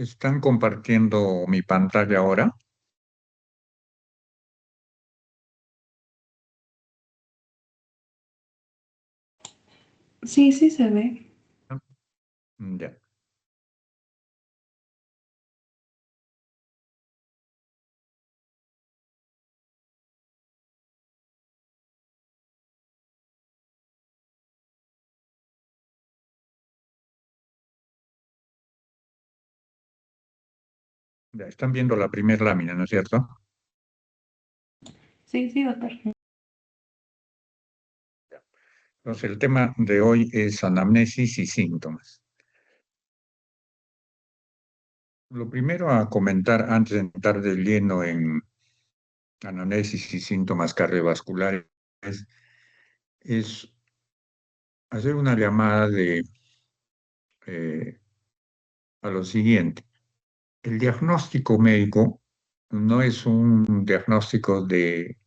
¿Están compartiendo mi pantalla ahora? Sí, sí se ve. Ya, ya. Están viendo la primera lámina, ¿no es cierto? Sí, sí, doctor. Ya. Entonces, el tema de hoy es anamnesis y síntomas. Lo primero a comentar antes de entrar de lleno en anamnesis y síntomas cardiovasculares es hacer una llamada eh, a lo siguiente. El diagnóstico médico no es un diagnóstico de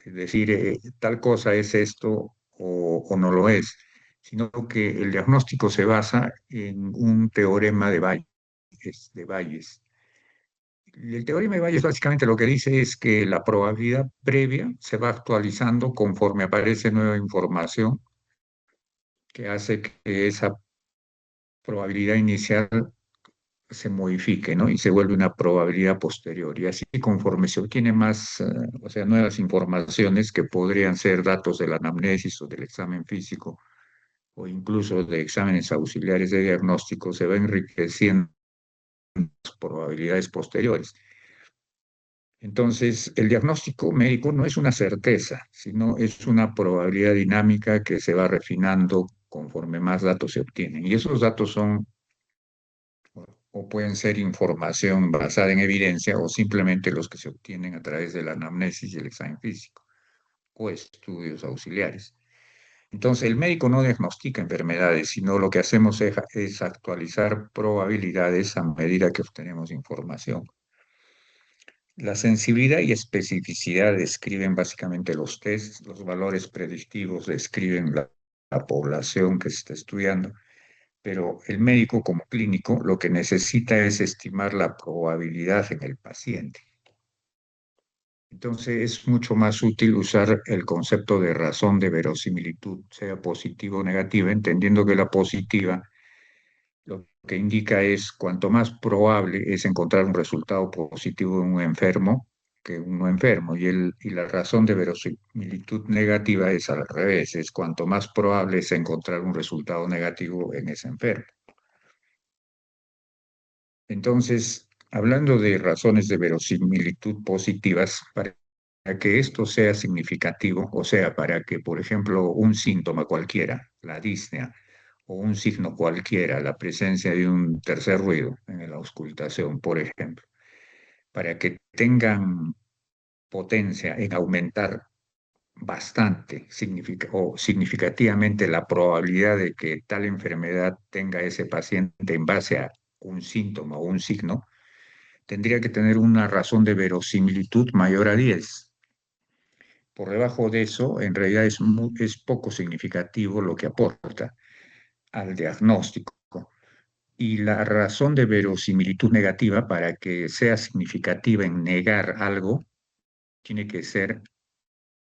decir tal cosa es esto o no lo es, sino que el diagnóstico se basa en un teorema de Bayes. Y el teorema de Bayes básicamente lo que dice es que la probabilidad previa se va actualizando conforme aparece nueva información que hace que esa probabilidad inicial se modifique, ¿no? Y se vuelve una probabilidad posterior. Y así conforme se obtiene más, o sea, nuevas informaciones que podrían ser datos de la anamnesis o del examen físico o incluso de exámenes auxiliares de diagnóstico, se va enriqueciendo las probabilidades posteriores. Entonces, el diagnóstico médico no es una certeza, sino es una probabilidad dinámica que se va refinando conforme más datos se obtienen. Y esos datos son o pueden ser información basada en evidencia o simplemente los que se obtienen a través de la anamnesis y el examen físico o estudios auxiliares. Entonces, el médico no diagnostica enfermedades, sino lo que hacemos es actualizar probabilidades a medida que obtenemos información. La sensibilidad y especificidad describen básicamente los tests, los valores predictivos describen la población que se está estudiando, pero el médico como clínico lo que necesita es estimar la probabilidad en el paciente. Entonces es mucho más útil usar el concepto de razón de verosimilitud, sea positiva o negativa, entendiendo que la positiva lo que indica es cuanto más probable es encontrar un resultado positivo en un enfermo que un no enfermo, y la razón de verosimilitud negativa es al revés, es cuanto más probable es encontrar un resultado negativo en ese enfermo. Entonces, hablando de razones de verosimilitud positivas, para que esto sea significativo, o sea, para que, por ejemplo, un síntoma cualquiera, la disnea, o un signo cualquiera, la presencia de un tercer ruido en la auscultación, por ejemplo, para que tengan potencia en aumentar bastante o significativamente la probabilidad de que tal enfermedad tenga ese paciente en base a un síntoma o un signo, tendría que tener una razón de verosimilitud mayor a 10. Por debajo de eso, en realidad es poco significativo lo que aporta al diagnóstico. Y la razón de verosimilitud negativa, para que sea significativa en negar algo, tiene que ser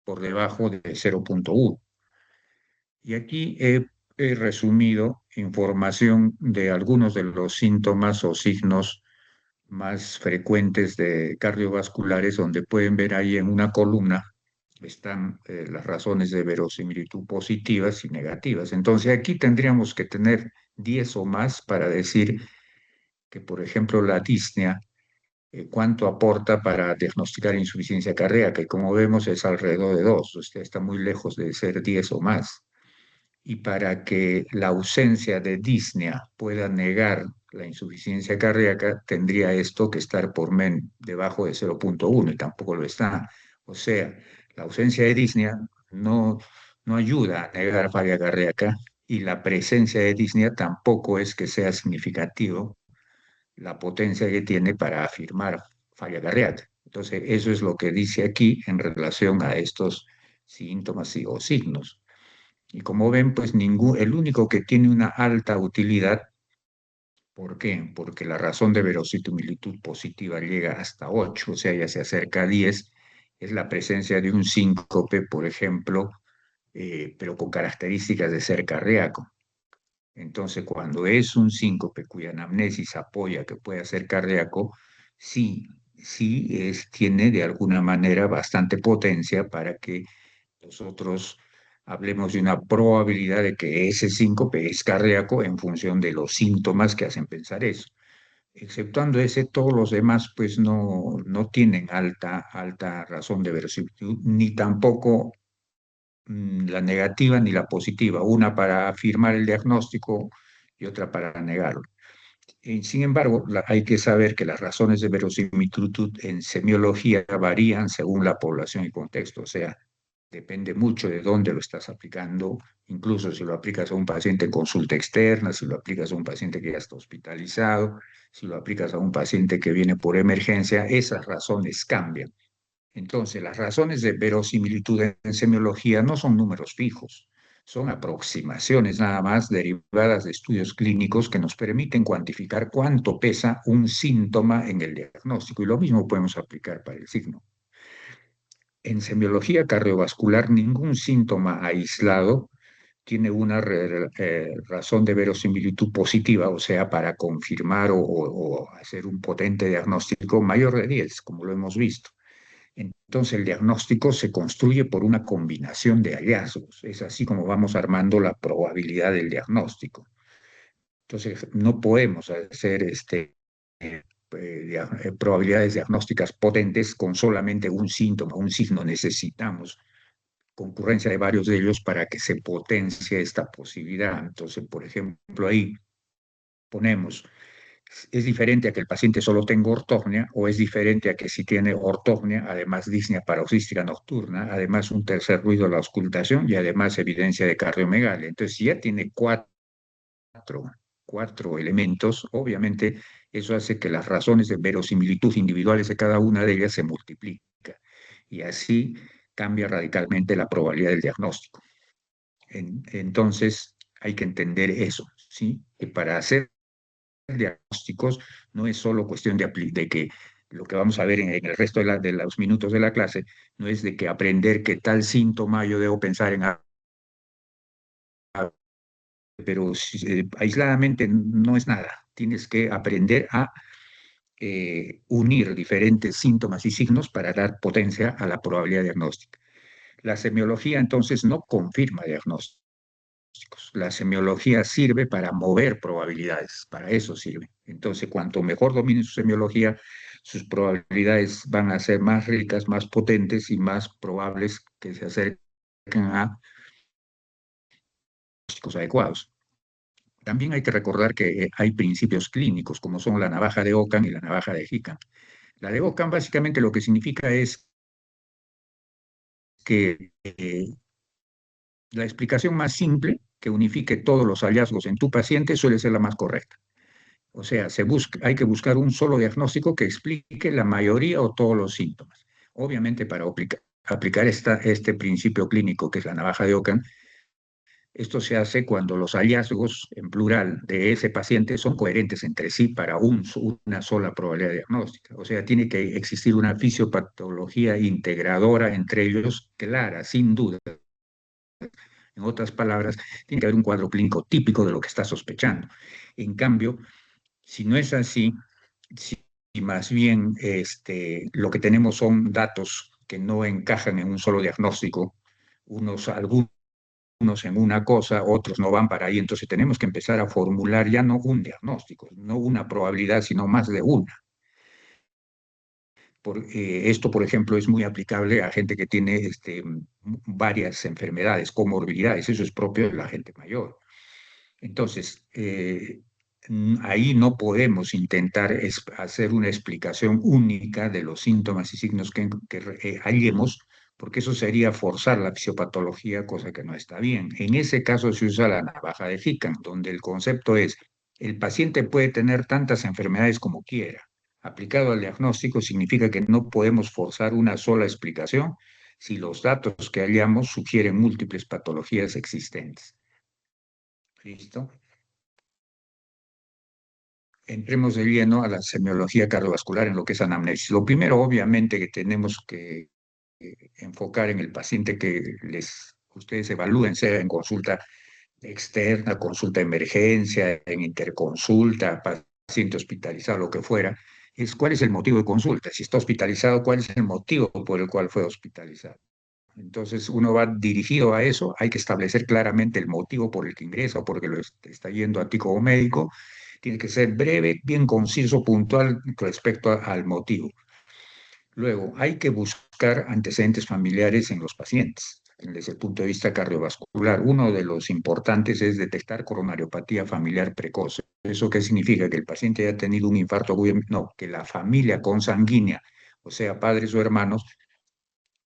por debajo de 0,1. Y aquí he resumido información de algunos de los síntomas o signos más frecuentes de cardiovasculares, donde pueden ver ahí en una columna están las razones de verosimilitud positivas y negativas. Entonces aquí tendríamos que tener 10 o más para decir que, por ejemplo, la disnea, cuánto aporta para diagnosticar insuficiencia cardíaca, y como vemos es alrededor de 2, o sea, está muy lejos de ser 10 o más. Y para que la ausencia de disnea pueda negar la insuficiencia cardíaca, tendría esto que estar debajo de 0,1 y tampoco lo está. O sea, la ausencia de disnea no ayuda a negar falla cardíaca, y la presencia de disnea tampoco es que sea significativo la potencia que tiene para afirmar falla cardíaca. Entonces, eso es lo que dice aquí en relación a estos síntomas o signos. Y como ven, pues el único que tiene una alta utilidad ¿Por qué? Porque la razón de verosimilitud positiva llega hasta 8, o sea, ya se acerca a 10, es la presencia de un síncope, por ejemplo, pero con características de ser cardíaco. Entonces, cuando es un síncope cuya anamnesis apoya que pueda ser cardíaco, sí, tiene de alguna manera bastante potencia para que nosotros hablemos de una probabilidad de que ese síncope es cardíaco en función de los síntomas que hacen pensar eso. Exceptuando ese, todos los demás pues no tienen alta razón de verosimilitud, ni tampoco la negativa ni la positiva, una para afirmar el diagnóstico y otra para negarlo. Sin embargo, hay que saber que las razones de verosimilitud en semiología varían según la población y contexto, o sea, depende mucho de dónde lo estás aplicando, incluso si lo aplicas a un paciente en consulta externa, si lo aplicas a un paciente que ya está hospitalizado, si lo aplicas a un paciente que viene por emergencia, esas razones cambian. Entonces, las razones de verosimilitud en semiología no son números fijos, son aproximaciones nada más derivadas de estudios clínicos que nos permiten cuantificar cuánto pesa un síntoma en el diagnóstico. Y lo mismo podemos aplicar para el signo. En semiología cardiovascular, ningún síntoma aislado tiene una razón de verosimilitud positiva, o sea, para confirmar o hacer un potente diagnóstico mayor de 10, como lo hemos visto. Entonces el diagnóstico se construye por una combinación de hallazgos. Es así como vamos armando la probabilidad del diagnóstico. Entonces no podemos hacer probabilidades diagnósticas potentes con solamente un síntoma, un signo. Necesitamos concurrencia de varios de ellos para que se potencie esta posibilidad. Entonces, por ejemplo, ahí ponemos, es diferente a que el paciente solo tenga ortognia o es diferente a que si tiene ortognia, además disnea paroxística nocturna, además un tercer ruido de la auscultación y además evidencia de cardiomegalia. Entonces, si ya tiene cuatro elementos, obviamente eso hace que las razones de verosimilitud individuales de cada una de ellas se multipliquen y así cambia radicalmente la probabilidad del diagnóstico. Entonces, hay que entender eso, ¿sí? Que para hacer diagnósticos no es solo cuestión de que lo que vamos a ver en el resto de los minutos de la clase, no es de que aprender qué tal síntoma yo debo pensar en, pero aisladamente no es nada. Tienes que aprender a unir diferentes síntomas y signos para dar potencia a la probabilidad diagnóstica. La semiología entonces no confirma diagnósticos. La semiología sirve para mover probabilidades, para eso sirve. Entonces, cuanto mejor domine su semiología, sus probabilidades van a ser más ricas, más potentes y más probables que se acerquen a diagnósticos adecuados. También hay que recordar que hay principios clínicos, como son la navaja de Ockham y la navaja de Hickam. La de Ockham básicamente lo que significa es que la explicación más simple, que unifique todos los hallazgos en tu paciente, suele ser la más correcta. O sea, hay que buscar un solo diagnóstico que explique la mayoría o todos los síntomas. Obviamente, para aplicar este principio clínico, que es la navaja de Ockham, esto se hace cuando los hallazgos en plural de ese paciente son coherentes entre sí para una sola probabilidad diagnóstica. O sea, tiene que existir una fisiopatología integradora entre ellos, clara, sin duda. En otras palabras, tiene que haber un cuadro clínico típico de lo que está sospechando. En cambio, si no es así, si más bien lo que tenemos son datos que no encajan en un solo diagnóstico, algunos en una cosa, otros no van para ahí, entonces tenemos que empezar a formular ya no un diagnóstico, no una probabilidad, sino más de una. Esto, por ejemplo, es muy aplicable a gente que tiene varias enfermedades, comorbilidades, eso es propio de la gente mayor. Entonces, ahí no podemos intentar hacer una explicación única de los síntomas y signos que hallemos, porque eso sería forzar la fisiopatología, cosa que no está bien. En ese caso se usa la navaja de Hickam, donde el concepto es, el paciente puede tener tantas enfermedades como quiera. Aplicado al diagnóstico significa que no podemos forzar una sola explicación si los datos que hallamos sugieren múltiples patologías existentes. ¿Listo? entremos de lleno a la semiología cardiovascular en lo que es anamnesis. Lo primero, obviamente, que tenemos que enfocar en el paciente que ustedes evalúen, sea en consulta externa, consulta de emergencia, en interconsulta, paciente hospitalizado, lo que fuera, es cuál es el motivo de consulta. Si está hospitalizado, cuál es el motivo por el cual fue hospitalizado. Entonces uno va dirigido a eso, hay que establecer claramente el motivo por el que ingresa o porque está yendo a ti como médico. Tiene que ser breve, bien conciso, puntual respecto al motivo. Luego, hay que buscar antecedentes familiares en los pacientes. Desde el punto de vista cardiovascular, uno de los importantes es detectar coronariopatía familiar precoz. ¿Eso qué significa? Que el paciente haya tenido un infarto agudo, no, que la familia consanguínea, o sea, padres o hermanos,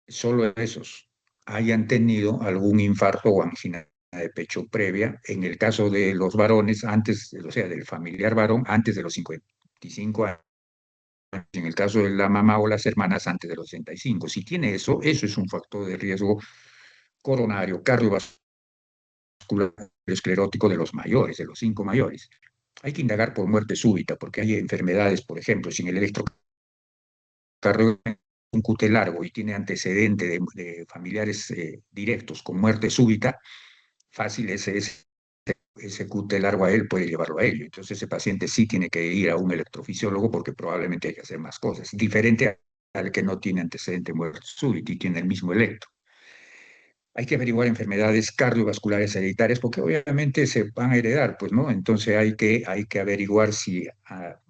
solo esos hayan tenido algún infarto o angina de pecho previa. En el caso de los varones, antes, o sea, del familiar varón, antes de los 55 años. En el caso de la mamá o las hermanas, antes de los 65. Si tiene eso, eso es un factor de riesgo coronario, cardiovascular, esclerótico de los mayores, de los 5 mayores. Hay que indagar por muerte súbita, porque hay enfermedades, por ejemplo, si en el electrocardiograma un QT largo y tiene antecedente de familiares directos con muerte súbita, fácil ese QT largo a él puede llevarlo a ello. Entonces ese paciente sí tiene que ir a un electrofisiólogo porque probablemente hay que hacer más cosas, diferente al que no tiene antecedente de muerte súbita y tiene el mismo electro. Hay que averiguar enfermedades cardiovasculares hereditarias porque obviamente se van a heredar, pues, ¿no? Entonces hay que averiguar si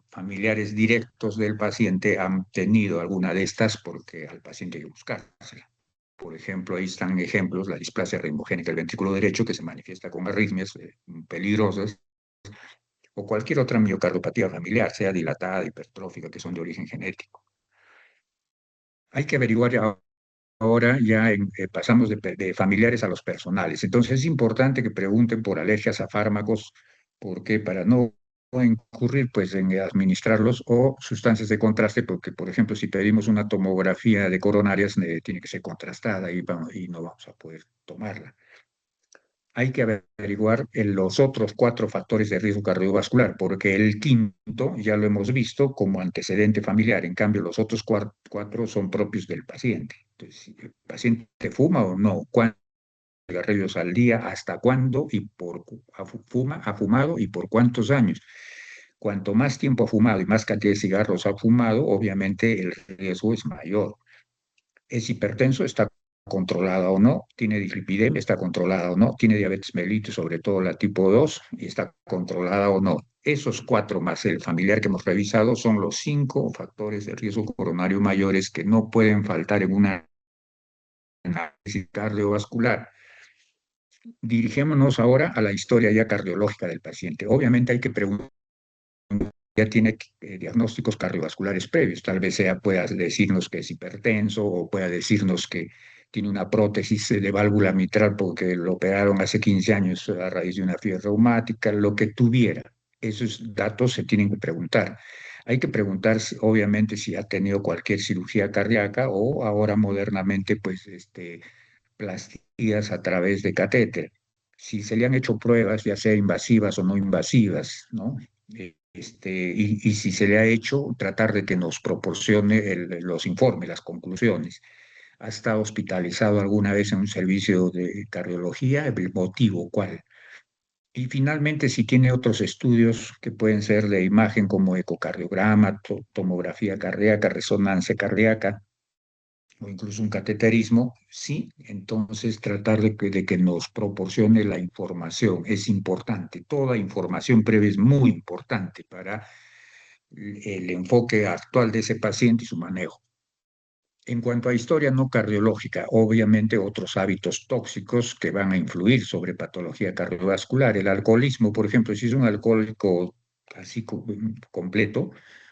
familiares directos del paciente han tenido alguna de estas porque al paciente hay que buscársela. Por ejemplo, ahí están ejemplos, la displasia ritmogénica del ventrículo derecho que se manifiesta con arritmias peligrosas o cualquier otra miocardiopatía familiar, sea dilatada, hipertrófica, que son de origen genético. Hay que averiguar ahora ya pasamos de familiares a los personales. Entonces es importante que pregunten por alergias a fármacos, porque para no incurrir pues en administrarlos o sustancias de contraste, porque por ejemplo si pedimos una tomografía de coronarias tiene que ser contrastada y no vamos a poder tomarla. Hay que averiguar en los otros 4 factores de riesgo cardiovascular, porque el quinto ya lo hemos visto como antecedente familiar, en cambio los otros 4 son propios del paciente. Entonces, si el paciente fuma o no, cuántos cigarrillos al día, hasta cuándo y ha fumado y por cuántos años. Cuanto más tiempo ha fumado y más cantidad de cigarros ha fumado, obviamente el riesgo es mayor. ¿Es hipertenso? ¿Está controlada o no? ¿Tiene dislipidemia? ¿Está controlada o no? ¿Tiene diabetes mellitus, sobre todo la tipo 2? ¿Y está controlada o no? Esos 4 más el familiar que hemos revisado son los 5 factores de riesgo coronario mayores que no pueden faltar en una análisis cardiovascular. Dirigémonos ahora a la historia ya cardiológica del paciente. Obviamente hay que preguntar, ya tiene diagnósticos cardiovasculares previos. Tal vez pueda decirnos que es hipertenso o pueda decirnos que tiene una prótesis de válvula mitral porque lo operaron hace 15 años a raíz de una fiebre reumática, lo que tuviera. Esos datos se tienen que preguntar. Hay que preguntar, obviamente, si ha tenido cualquier cirugía cardíaca o ahora modernamente, pues, plastillas a través de catéter. Si se le han hecho pruebas, ya sea invasivas o no invasivas, ¿no? Y si se le ha hecho, tratar de que nos proporcione los informes, las conclusiones. ¿Ha estado hospitalizado alguna vez en un servicio de cardiología? ¿El motivo cuál? Y finalmente, si tiene otros estudios que pueden ser de imagen como ecocardiograma, tomografía cardíaca, resonancia cardíaca, o incluso un cateterismo, sí, entonces tratar de que nos proporcione la información es importante. Toda información previa es muy importante para el enfoque actual de ese paciente y su manejo. En cuanto a historia no cardiológica, obviamente otros hábitos tóxicos que van a influir sobre patología cardiovascular. El alcoholismo, por ejemplo, si es un alcohólico así completo,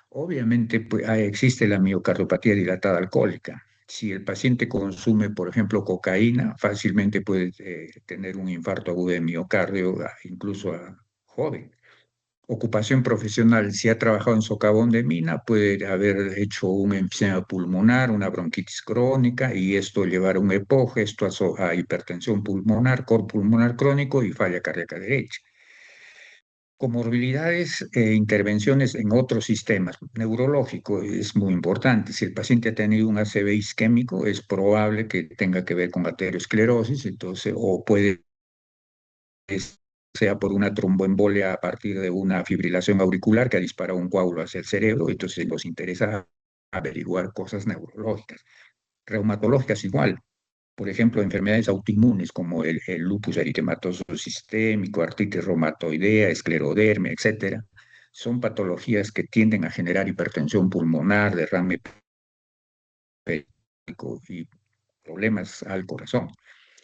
obviamente pues, existe la miocardiopatía dilatada alcohólica. Si el paciente consume, por ejemplo, cocaína, fácilmente puede tener un infarto agudo de miocardio, incluso a joven. Ocupación profesional, si ha trabajado en socavón de mina, puede haber hecho un enfisema pulmonar, una bronquitis crónica y esto llevar a un EPOG, esto a hipertensión pulmonar, cor pulmonar crónico y falla cardíaca derecha. Comorbilidades e intervenciones en otros sistemas. Neurológico es muy importante. Si el paciente ha tenido un ACV isquémico, es probable que tenga que ver con arteriosclerosis, entonces, o puede sea por una tromboembolia a partir de una fibrilación auricular que ha disparado un coágulo hacia el cerebro, entonces nos interesa averiguar cosas neurológicas. Reumatológicas igual, por ejemplo, enfermedades autoinmunes como el lupus eritematoso sistémico, artritis reumatoidea, esclerodermia, etcétera, son patologías que tienden a generar hipertensión pulmonar, derrame hepático y problemas al corazón.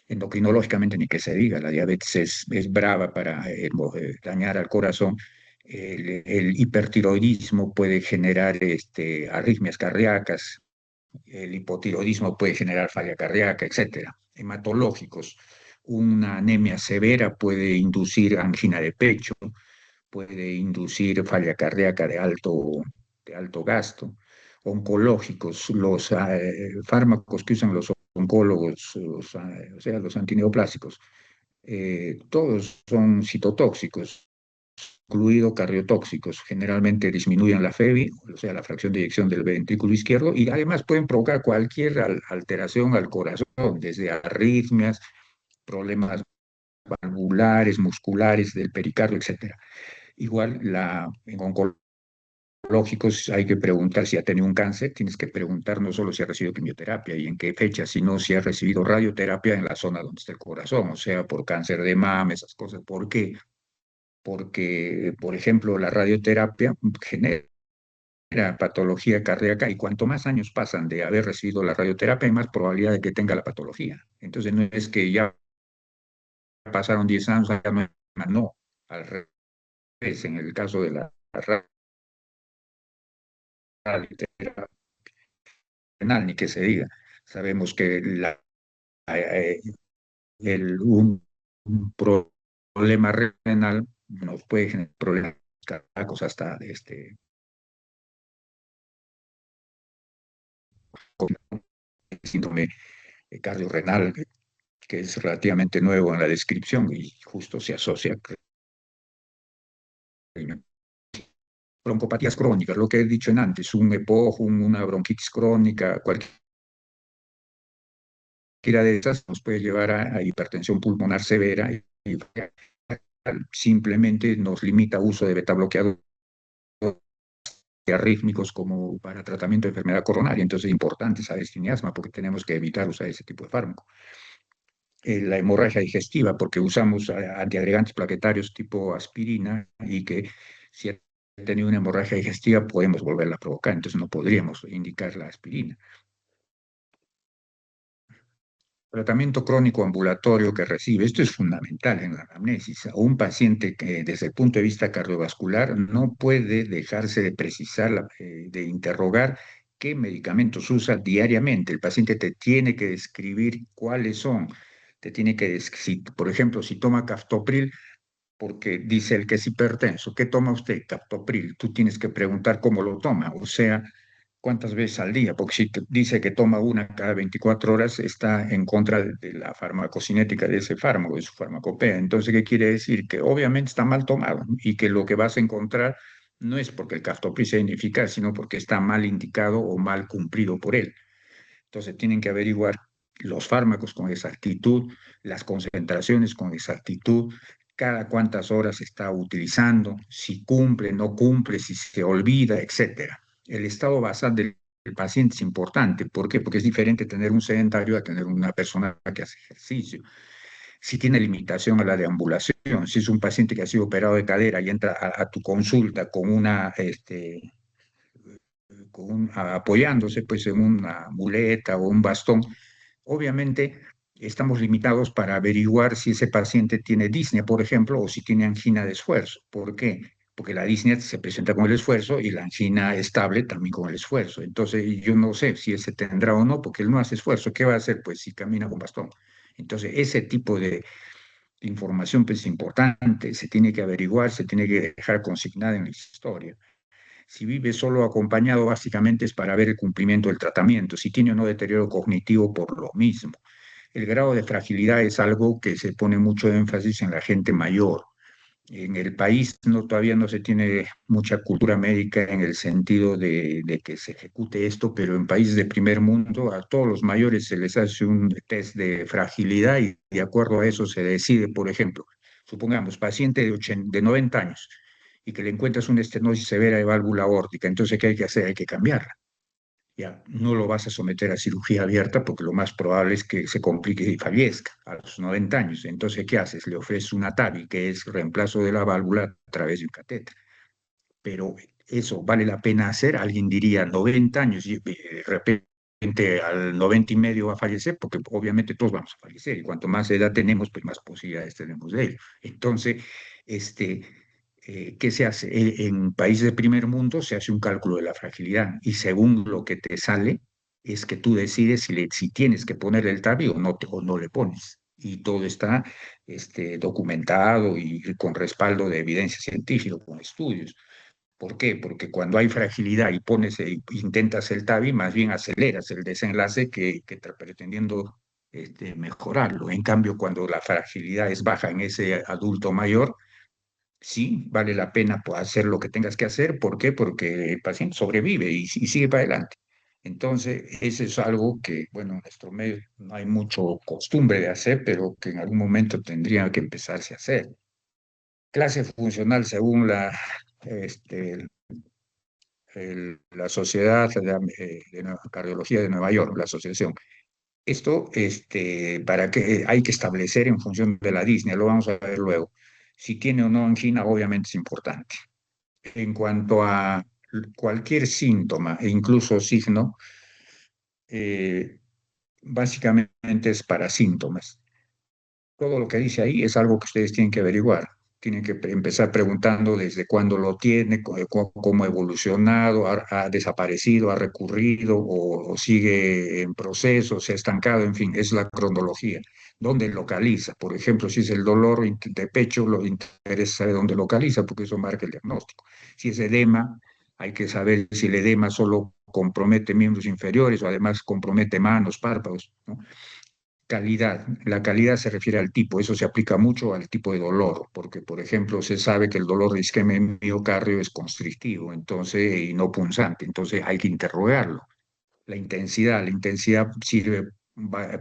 Endocrinológicamente ni que se diga, la diabetes es brava para dañar al corazón. El hipertiroidismo puede generar arritmias cardíacas, el hipotiroidismo puede generar falla cardíaca, etcétera. Hematológicos, una anemia severa puede inducir angina de pecho, puede inducir falla cardíaca de alto gasto. Oncológicos, los fármacos que usan los oncólogos, o sea, los antineoplásicos, todos son citotóxicos, incluido cardiotóxicos. Generalmente disminuyen la FEBI, o sea, la fracción de eyección del ventrículo izquierdo, y además pueden provocar cualquier alteración al corazón, desde arritmias, problemas valvulares, musculares, del pericardio, etcétera. Igual en oncológicos hay que preguntar si ha tenido un cáncer, tienes que preguntar no solo si ha recibido quimioterapia y en qué fecha, sino si ha recibido radioterapia en la zona donde está el corazón, o sea, por cáncer de mama, esas cosas. ¿Por qué? Porque, por ejemplo, la radioterapia genera patología cardíaca y cuanto más años pasan de haber recibido la radioterapia, hay más probabilidad de que tenga la patología. Entonces, no es que ya pasaron 10 años, ya no, al revés, en el caso de la radioterapia renal, ni que se diga. Sabemos que eh, un problema renal nos puede generar problemas cardíacos hasta síndrome cardiorrenal, que es relativamente nuevo en la descripción y justo se asocia con broncopatías crónicas, lo que he dicho en antes, un EPOG, una bronquitis crónica, cualquiera de esas nos puede llevar a hipertensión pulmonar severa y simplemente nos limita uso de beta bloqueador arrítmicos como para tratamiento de enfermedad coronaria. Entonces es importante saber si tiene asma porque tenemos que evitar usar ese tipo de fármaco. La hemorragia digestiva, porque usamos antiagregantes plaquetarios tipo aspirina y que si ha tenido una hemorragia digestiva podemos volverla a provocar, entonces no podríamos indicar la aspirina. Tratamiento crónico ambulatorio que recibe, esto es fundamental en la anamnesis. A un paciente que desde el punto de vista cardiovascular no puede dejarse de precisar, de interrogar qué medicamentos usa diariamente. El paciente te tiene que describir cuáles son. Te tiene que, por ejemplo, si toma captopril, porque dice el que es hipertenso, ¿qué toma usted? Captopril. Tú tienes que preguntar cómo lo toma, o sea, cuántas veces al día, porque si dice que toma una cada 24 horas, está en contra de la farmacocinética de ese fármaco, de su farmacopea. Entonces, ¿qué quiere decir? Que obviamente está mal tomado, ¿no? Y que lo que vas a encontrar no es porque el captopril sea ineficaz, sino porque está mal indicado o mal cumplido por él. Entonces tienen que averiguar los fármacos con exactitud, las concentraciones con exactitud, cada cuántas horas se está utilizando, si cumple, no cumple, si se olvida, etcétera. El estado basal del paciente es importante. ¿Por qué? Porque es diferente tener un sedentario a tener una persona que hace ejercicio. Si tiene limitación a la deambulación, si es un paciente que ha sido operado de cadera y entra a tu consulta con apoyándose pues en una muleta o un bastón, obviamente estamos limitados para averiguar si ese paciente tiene disnea, por ejemplo, o si tiene angina de esfuerzo. ¿Por qué? Porque la disnea se presenta con el esfuerzo y la angina estable también con el esfuerzo. Entonces, yo no sé si ese tendrá o no, porque él no hace esfuerzo. ¿Qué va a hacer? Pues si camina con bastón. Entonces, ese tipo de información pues, es importante, se tiene que averiguar, se tiene que dejar consignada en la historia. Si vive solo acompañado, básicamente es para ver el cumplimiento del tratamiento, si tiene o no deterioro cognitivo por lo mismo. El grado de fragilidad es algo que se pone mucho énfasis en la gente mayor. En el país todavía no se tiene mucha cultura médica en el sentido de que se ejecute esto, pero en países de primer mundo a todos los mayores se les hace un test de fragilidad y de acuerdo a eso se decide, por ejemplo, supongamos, paciente de 90 años y que le encuentras una estenosis severa de válvula aórtica, entonces, ¿qué hay que hacer? Hay que cambiarla. Ya no lo vas a someter a cirugía abierta porque lo más probable es que se complique y fallezca a los 90 años. Entonces, ¿qué haces? Le ofreces una TAVI, que es reemplazo de la válvula a través de un catéter. Pero eso vale la pena hacer. Alguien diría 90 años y de repente al 90 y medio va a fallecer, porque obviamente todos vamos a fallecer y cuanto más edad tenemos, pues más posibilidades tenemos de ello. Entonces, este, ¿qué se hace? En países de primer mundo se hace un cálculo de la fragilidad y según lo que te sale, es que tú decides si tienes que poner el TAVI o no le pones. Y todo está documentado y con respaldo de evidencia científica, con estudios. ¿Por qué? Porque cuando hay fragilidad y intentas el TAVI, más bien aceleras el desenlace que pretendiendo mejorarlo. En cambio, cuando la fragilidad es baja en ese adulto mayor, sí, vale la pena hacer lo que tengas que hacer. ¿Por qué? Porque el paciente sobrevive y sigue para adelante. Entonces, eso es algo que, bueno, en nuestro medio no hay mucho costumbre de hacer, pero que en algún momento tendría que empezarse a hacer. Clase funcional según este, la Sociedad de Cardiología de Nueva York, la asociación. Esto, para que hay que establecer en función de la Disney, lo vamos a ver luego. Si tiene o no angina, obviamente es importante. En cuanto a cualquier síntoma e incluso signo, eh, básicamente es para síntomas. Todo lo que dice ahí es algo que ustedes tienen que averiguar. Tienen que empezar preguntando desde cuándo lo tiene, cómo ha evolucionado, ha desaparecido, ha recurrido o sigue en proceso, se ha estancado, en fin, es la cronología. ¿Dónde localiza? Por ejemplo, si es el dolor de pecho, lo interesa saber dónde localiza, porque eso marca el diagnóstico. Si es edema, hay que saber si el edema solo compromete miembros inferiores o además compromete manos, párpados, ¿no? Calidad. La calidad se refiere al tipo, eso se aplica mucho al tipo de dolor, porque, por ejemplo, se sabe que el dolor de isquemia en miocardio es constrictivo, entonces, y no punzante, entonces hay que interrogarlo. La intensidad sirve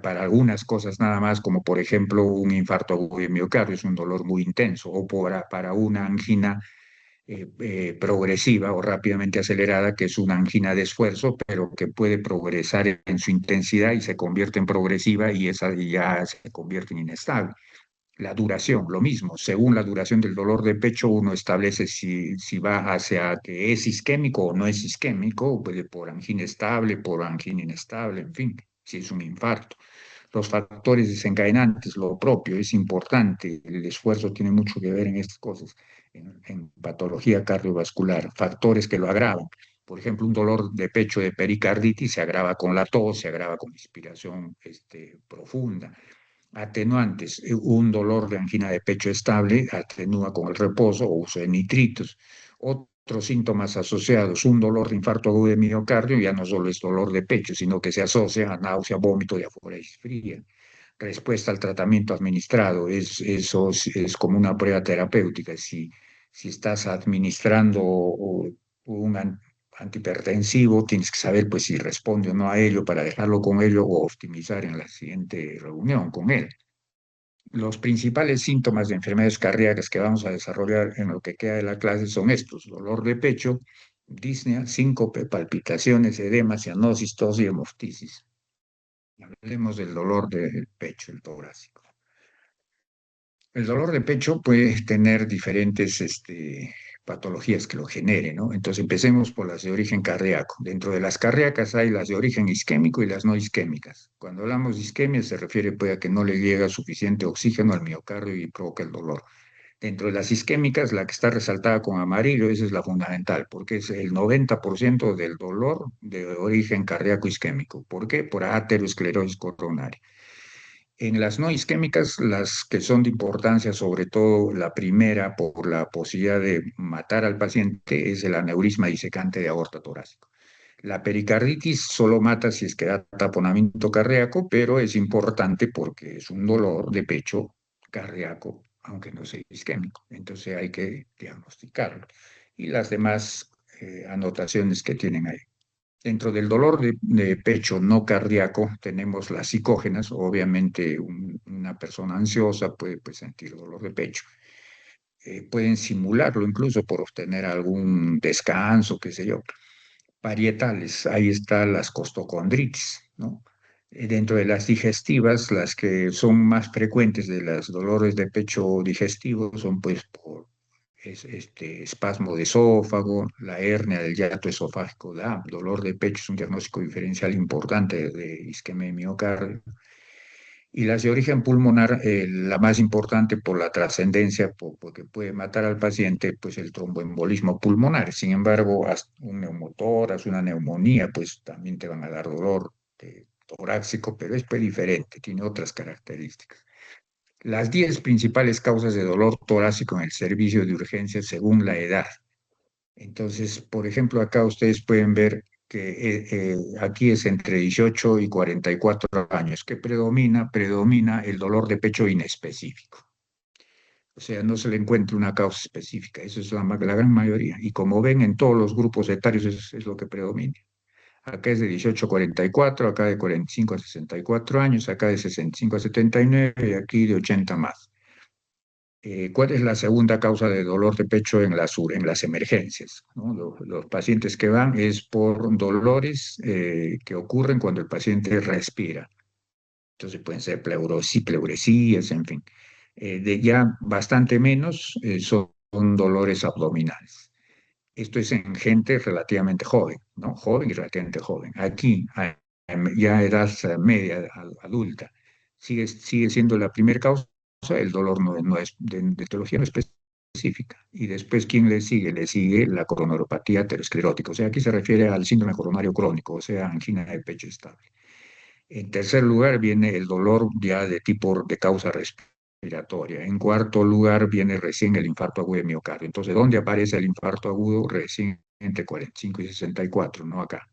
para algunas cosas nada más, como por ejemplo un infarto agudo de miocardio, es un dolor muy intenso, o para una angina progresiva o rápidamente acelerada, que es una angina de esfuerzo, pero que puede progresar en su intensidad y se convierte en progresiva y esa ya se convierte en inestable. La duración, lo mismo, según la duración del dolor de pecho, uno establece si va hacia que es isquémico o no es isquémico, puede por angina estable, por angina inestable, en fin, si es un infarto. Los factores desencadenantes, lo propio, es importante. El esfuerzo tiene mucho que ver en estas cosas, en patología cardiovascular, factores que lo agravan. Por ejemplo, un dolor de pecho de pericarditis se agrava con la tos, se agrava con inspiración profunda. Atenuantes, un dolor de angina de pecho estable atenúa con el reposo o uso de nitritos. Otros síntomas asociados, un dolor de infarto agudo de miocardio, ya no solo es dolor de pecho, sino que se asocia a náusea, vómito, diaforesis fría. Respuesta al tratamiento administrado, eso es como una prueba terapéutica. Si estás administrando un antihipertensivo, tienes que saber pues si responde o no a ello para dejarlo con ello o optimizar en la siguiente reunión con él. Los principales síntomas de enfermedades cardíacas que vamos a desarrollar en lo que queda de la clase son estos: dolor de pecho, disnea, síncope, palpitaciones, edema, cianosis, tos y hemoptisis. Hablemos del dolor del pecho, el torácico. El dolor de pecho puede tener diferentes patologías que lo generen, ¿no? Entonces empecemos por las de origen cardíaco. Dentro de las cardíacas hay las de origen isquémico y las no isquémicas. Cuando hablamos de isquemia se refiere pues, a que no le llega suficiente oxígeno al miocardio y provoca el dolor. Dentro de las isquémicas, la que está resaltada con amarillo, esa es la fundamental, porque es el 90% del dolor de origen cardíaco isquémico. ¿Por qué? Por aterosclerosis coronaria. En las no isquémicas, las que son de importancia, sobre todo la primera, por la posibilidad de matar al paciente, es el aneurisma disecante de aorta torácica. La pericarditis solo mata si es que da taponamiento cardíaco, pero es importante porque es un dolor de pecho cardíaco aunque no sea isquémico. Entonces hay que diagnosticarlo. Y las demás anotaciones que tienen ahí. Dentro del dolor de pecho no cardíaco tenemos las psicógenas. Obviamente una persona ansiosa puede pues, sentir dolor de pecho. Pueden simularlo incluso por obtener algún descanso, qué sé yo. Parietales, ahí están las costocondritis, ¿no? Dentro de las digestivas, las que son más frecuentes de los dolores de pecho digestivos son pues por espasmo de esófago, la hernia del hiato esofágico da dolor de pecho, es un diagnóstico diferencial importante de isquemia de miocardio. Y las de origen pulmonar, la más importante por la trascendencia, porque puede matar al paciente, pues el tromboembolismo pulmonar. Sin embargo, hasta un neumotórax, una neumonía, pues también te van a dar dolor torácico, pero es pues diferente, tiene otras características. Las 10 principales causas de dolor torácico en el servicio de urgencias según la edad. Entonces, por ejemplo, acá ustedes pueden ver que aquí es entre 18 y 44 años, que predomina el dolor de pecho inespecífico. O sea, no se le encuentra una causa específica, eso es la gran mayoría. Y como ven, en todos los grupos etarios es lo que predomina. Acá es de 18 a 44, acá de 45 a 64 años, acá de 65 a 79 y aquí de 80 más. ¿Cuál es la segunda causa de dolor de pecho en las emergencias? ¿No? Los pacientes que van es por dolores que ocurren cuando el paciente respira. Entonces pueden ser pleuresías, en fin. De ya bastante menos son dolores abdominales. Esto es en gente relativamente joven, ¿no? Joven y relativamente joven. Aquí, ya edad media, adulta, sigue siendo la primera causa, el dolor no es de etiología no específica. Y después, ¿quién le sigue? Le sigue la coronariopatía aterosclerótica. O sea, aquí se refiere al síndrome coronario crónico, o sea, angina de pecho estable. En tercer lugar viene el dolor ya de tipo de causa respiratoria. En cuarto lugar viene recién el infarto agudo de miocardio. Entonces, ¿dónde aparece el infarto agudo? Recién entre 45 y 64, no acá.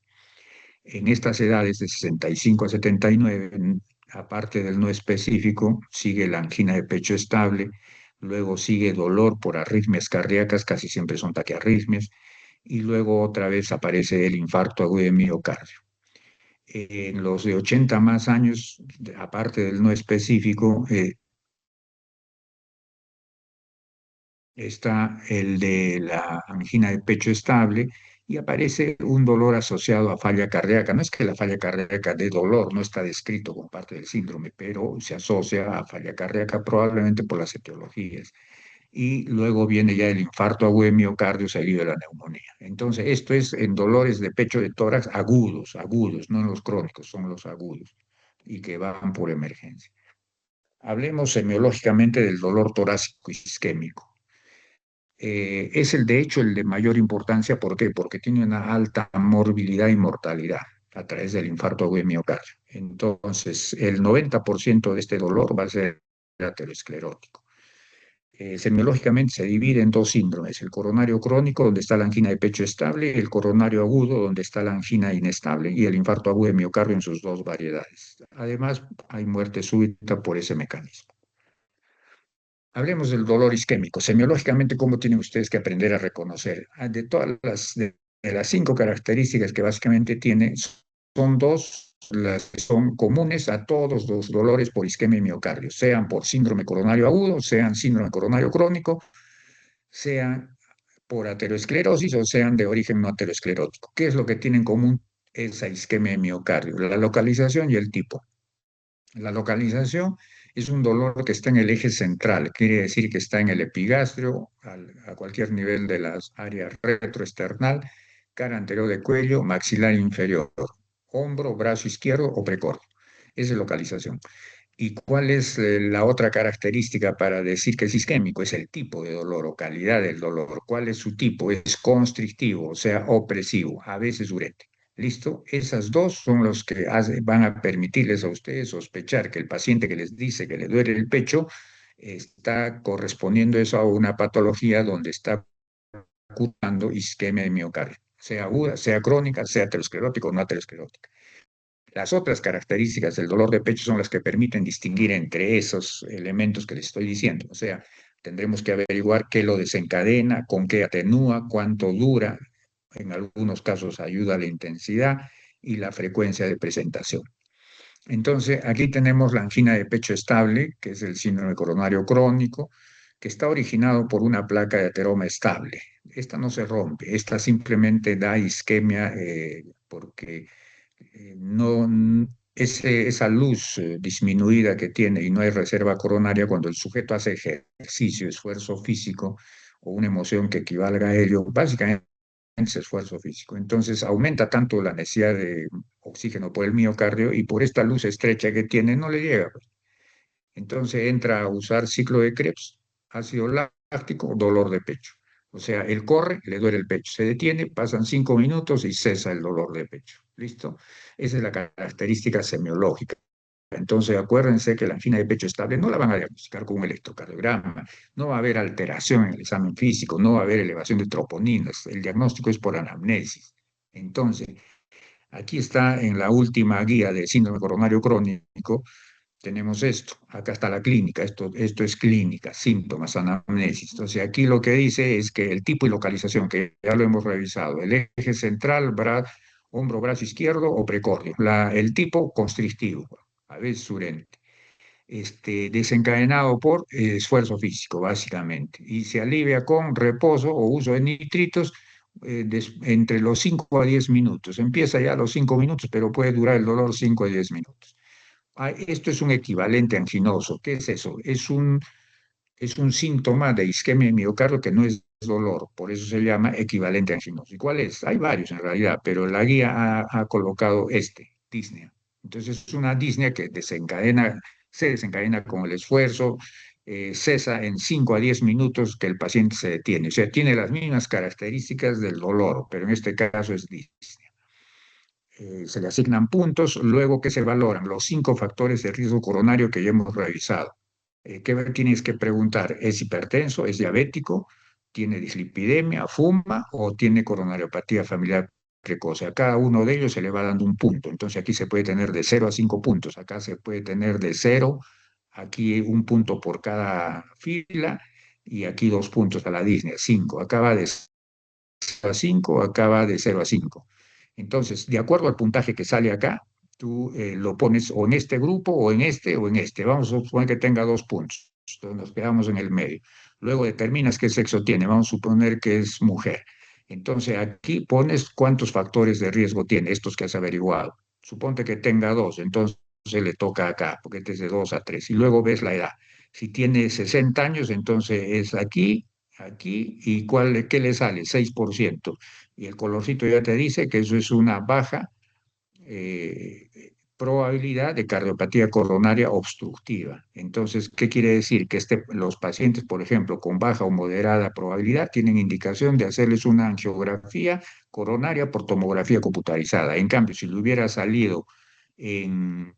En estas edades de 65 a 79, aparte del no específico, sigue la angina de pecho estable, luego sigue dolor por arritmias cardíacas, casi siempre son taquiarritmias, y luego otra vez aparece el infarto agudo de miocardio. En los de 80 más años, aparte del no específico, está el de la angina de pecho estable y aparece un dolor asociado a falla cardíaca. No es que la falla cardíaca dé dolor, no está descrito como parte del síndrome, pero se asocia a falla cardíaca probablemente por las etiologías. Y luego viene ya el infarto agudo de miocardio seguido de la neumonía. Entonces, esto es en dolores de pecho de tórax agudos, no en los crónicos, son los agudos y que van por emergencia. Hablemos semiológicamente del dolor torácico isquémico. Es de hecho el de mayor importancia. ¿Por qué? Porque tiene una alta morbilidad y mortalidad a través del infarto agudo de miocardio. Entonces, el 90% de este dolor va a ser aterosclerótico. Semiológicamente se divide en dos síndromes, el coronario crónico, donde está la angina de pecho estable, y el coronario agudo, donde está la angina inestable, y el infarto agudo de miocardio en sus dos variedades. Además, hay muerte súbita por ese mecanismo. Hablemos del dolor isquémico. Semiológicamente, ¿cómo tienen ustedes que aprender a reconocer? De todas de las 5 características que básicamente tiene, son dos las que son comunes a todos los dolores por isquemia y miocardio, sean por síndrome coronario agudo, sean síndrome coronario crónico, sean por aterosclerosis o sean de origen no aterosclerótico. ¿Qué es lo que tienen en común esa isquemia de miocardio? La localización y el tipo. La localización es un dolor que está en el eje central, quiere decir que está en el epigastrio, a cualquier nivel de las áreas retroesternal, cara anterior de cuello, maxilar inferior, hombro, brazo izquierdo o precordio. Esa es localización. ¿Y cuál es la otra característica para decir que es isquémico? Es el tipo de dolor o calidad del dolor. ¿Cuál es su tipo? Es constrictivo, o sea, opresivo, a veces urete. ¿Listo? Esas dos son los que van a permitirles a ustedes sospechar que el paciente que les dice que le duele el pecho está correspondiendo eso a una patología donde está curando isquemia de miocardio, sea aguda, sea crónica, sea aterosclerótica o no aterosclerótica. Las otras características del dolor de pecho son las que permiten distinguir entre esos elementos que les estoy diciendo. O sea, Tendremos que averiguar qué lo desencadena, con qué atenúa, cuánto dura, en algunos casos ayuda a la intensidad y la frecuencia de presentación. Entonces, aquí tenemos la angina de pecho estable, que es el síndrome coronario crónico, que está originado por una placa de ateroma estable. Esta no se rompe, esta simplemente da isquemia porque no, esa luz disminuida que tiene y no hay reserva coronaria cuando el sujeto hace ejercicio, esfuerzo físico o una emoción que equivalga a ello, básicamente es esfuerzo físico. Entonces aumenta tanto la necesidad de oxígeno por el miocardio y por esta luz estrecha que tiene no le llega, pues. Entonces entra a usar ciclo de Krebs, ácido láctico, dolor de pecho. O sea, él corre, le duele el pecho, se detiene, pasan 5 minutos y cesa el dolor de pecho. ¿Listo? Esa es la característica semiológica. Entonces, acuérdense que la angina de pecho estable no la van a diagnosticar con un electrocardiograma, no va a haber alteración en el examen físico, no va a haber elevación de troponinas, el diagnóstico es por anamnesis. Entonces, aquí está en la última guía de síndrome coronario crónico, tenemos esto, acá está la clínica, esto es clínica, síntomas, anamnesis. Entonces aquí lo que dice es que el tipo y localización, que ya lo hemos revisado, el eje central, hombro, brazo izquierdo o precordio, el tipo constrictivo, a veces surente, desencadenado por esfuerzo físico, básicamente, y se alivia con reposo o uso de nitritos entre los 5 a 10 minutos. Empieza ya a los 5 minutos, pero puede durar el dolor 5 a 10 minutos. Esto es un equivalente anginoso. ¿Qué es eso? Es un síntoma de isquemia de miocardio que no es dolor, por eso se llama equivalente anginoso. ¿Y cuál es? Hay varios en realidad, pero la guía ha colocado disnea. Entonces es una disnea que se desencadena con el esfuerzo, cesa en 5 a 10 minutos que el paciente se detiene. O sea, tiene las mismas características del dolor, pero en este caso es disnea. Se le asignan puntos, luego que se valoran los 5 factores de riesgo coronario que ya hemos revisado. ¿Qué tienes que preguntar? ¿Es hipertenso? ¿Es diabético? ¿Tiene dislipidemia? ¿Fuma? ¿O tiene coronariopatía familiar precoz? A cada uno de ellos se le va dando un punto. Entonces aquí se puede tener de 0 a 5 puntos. Acá se puede tener de 0, aquí un punto por cada fila y aquí 2 puntos a la Disney, 5. Acá va de 0 a 5, acá va de 0 a 5. Entonces, de acuerdo al puntaje que sale acá, tú lo pones o en este grupo o en este o en este. Vamos a suponer que tenga 2 puntos. Entonces nos quedamos en el medio. Luego determinas qué sexo tiene. Vamos a suponer que es mujer. Entonces aquí pones cuántos factores de riesgo tiene, estos que has averiguado. Suponte que tenga 2, entonces le toca acá, porque este es de 2 a 3. Y luego ves la edad. Si tiene 60 años, entonces es aquí, y ¿qué le sale? 6%. Y el colorcito ya te dice que eso es una baja probabilidad de cardiopatía coronaria obstructiva. Entonces, ¿qué quiere decir? Que los pacientes, por ejemplo, con baja o moderada probabilidad, tienen indicación de hacerles una angiografía coronaria por tomografía computarizada. En cambio, si le hubiera salido en,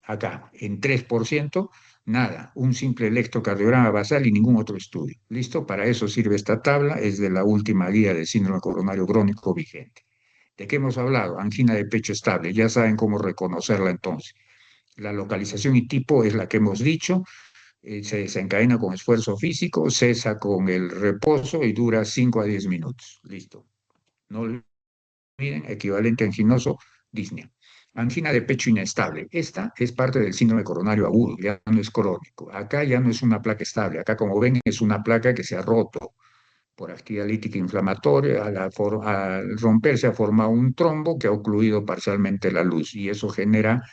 acá en 3%, nada, un simple electrocardiograma basal y ningún otro estudio. ¿Listo? Para eso sirve esta tabla, es de la última guía de síndrome coronario crónico vigente. ¿De qué hemos hablado? Angina de pecho estable. Ya saben cómo reconocerla entonces. La localización y tipo es la que hemos dicho. Se desencadena con esfuerzo físico, cesa con el reposo y dura 5 a 10 minutos. Listo. No olviden, equivalente anginoso, disnea. Angina de pecho inestable. Esta es parte del síndrome coronario agudo, ya no es crónico. Acá ya no es una placa estable. Acá, como ven, es una placa que se ha roto por actividad lítica inflamatoria. Al romperse ha formado un trombo que ha ocluido parcialmente la luz y eso genera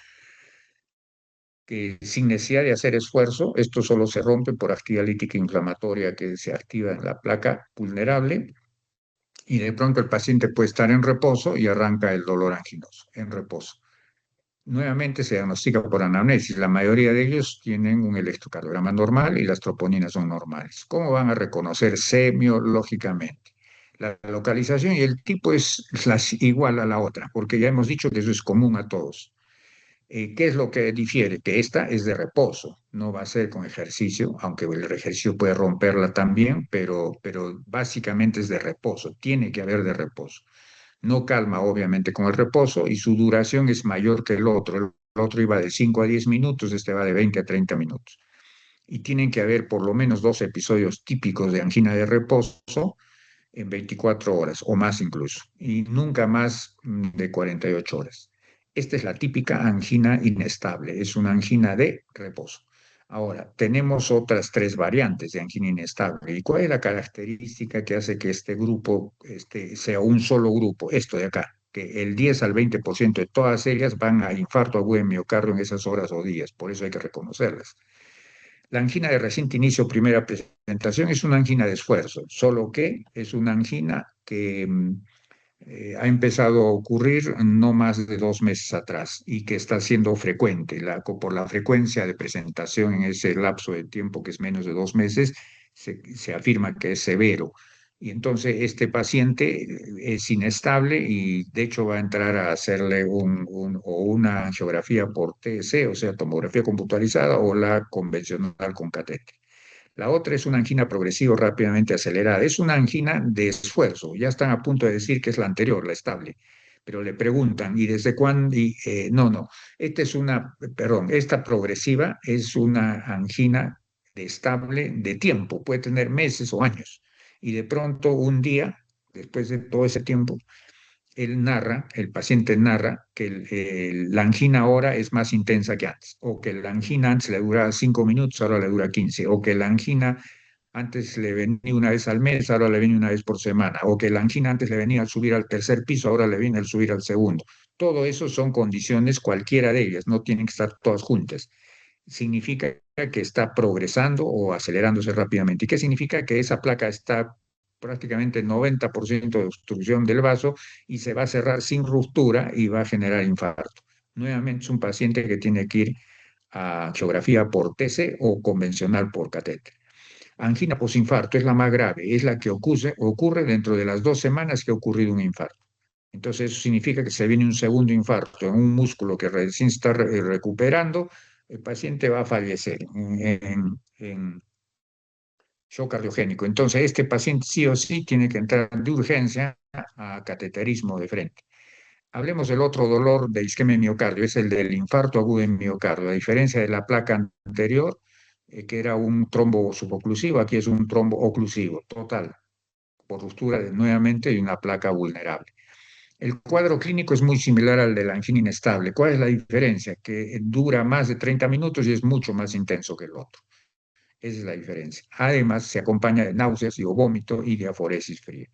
que sin necesidad de hacer esfuerzo, esto solo se rompe por actividad lítica inflamatoria que se activa en la placa vulnerable y de pronto el paciente puede estar en reposo y arranca el dolor anginoso en reposo. Nuevamente se diagnostica por anamnesis. La mayoría de ellos tienen un electrocardiograma normal y las troponinas son normales. ¿Cómo van a reconocer semiológicamente? La localización y el tipo es igual a la otra, porque ya hemos dicho que eso es común a todos. ¿Qué es lo que difiere? Que esta es de reposo, no va a ser con ejercicio, aunque el ejercicio puede romperla también, pero básicamente es de reposo, tiene que haber de reposo. No calma obviamente con el reposo y su duración es mayor que el otro. El otro iba de 5 a 10 minutos, este va de 20 a 30 minutos. y tienen que haber por lo menos 2 episodios típicos de angina de reposo en 24 horas o más incluso, y nunca más de 48 horas. Esta es la típica angina inestable, es una angina de reposo. Ahora, tenemos otras 3 variantes de angina inestable. ¿Y cuál es la característica que hace que este grupo sea un solo grupo? Esto de acá, que el 10 al 20% de todas ellas van a infarto agudo de miocardio en esas horas o días, por eso hay que reconocerlas. La angina de reciente inicio, primera presentación, es una angina de esfuerzo, solo que es una angina que ha empezado a ocurrir no más de 2 meses atrás y que está siendo frecuente. Por la frecuencia de presentación en ese lapso de tiempo, que es menos de 2 meses, se afirma que es severo. Y entonces este paciente es inestable y de hecho va a entrar a hacerle o una angiografía por TC, o sea, tomografía computarizada, o la convencional con catéter. La otra es una angina progresiva rápidamente acelerada. Es una angina de esfuerzo. Ya están a punto de decir que es la anterior, la estable. Pero le preguntan, ¿y desde cuándo? No, no. Esta progresiva es una angina de estable de tiempo. Puede tener meses o años. Y de pronto, un día, después de todo ese tiempo, el paciente narra que la angina ahora es más intensa que antes, o que la angina antes le duraba 5 minutos, ahora le dura 15, o que la angina antes le venía una vez al mes, ahora le viene una vez por semana, o que la angina antes le venía al subir al tercer piso, ahora le viene al subir al segundo. Todo eso son condiciones, cualquiera de ellas, no tienen que estar todas juntas. Significa que está progresando o acelerándose rápidamente. ¿Y qué significa? Que esa placa está prácticamente 90% de obstrucción del vaso y se va a cerrar sin ruptura y va a generar infarto. Nuevamente es un paciente que tiene que ir a angiografía por TC o convencional por catéter. Angina posinfarto es la más grave, es la que ocurre dentro de las 2 semanas que ha ocurrido un infarto. Entonces eso significa que se viene un segundo infarto en un músculo que recién está recuperando, el paciente va a fallecer en shock cardiogénico. Entonces este paciente sí o sí tiene que entrar de urgencia a cateterismo de frente. Hablemos del otro dolor de isquemia de miocardio, es el del infarto agudo en miocardio. A diferencia de la placa anterior, que era un trombo suboclusivo, aquí es un trombo oclusivo, total, por ruptura nuevamente de una placa vulnerable. El cuadro clínico es muy similar al de la angina inestable. ¿Cuál es la diferencia? Que dura más de 30 minutos y es mucho más intenso que el otro. Esa es la diferencia. Además, se acompaña de náuseas o vómito y de aforesis fría.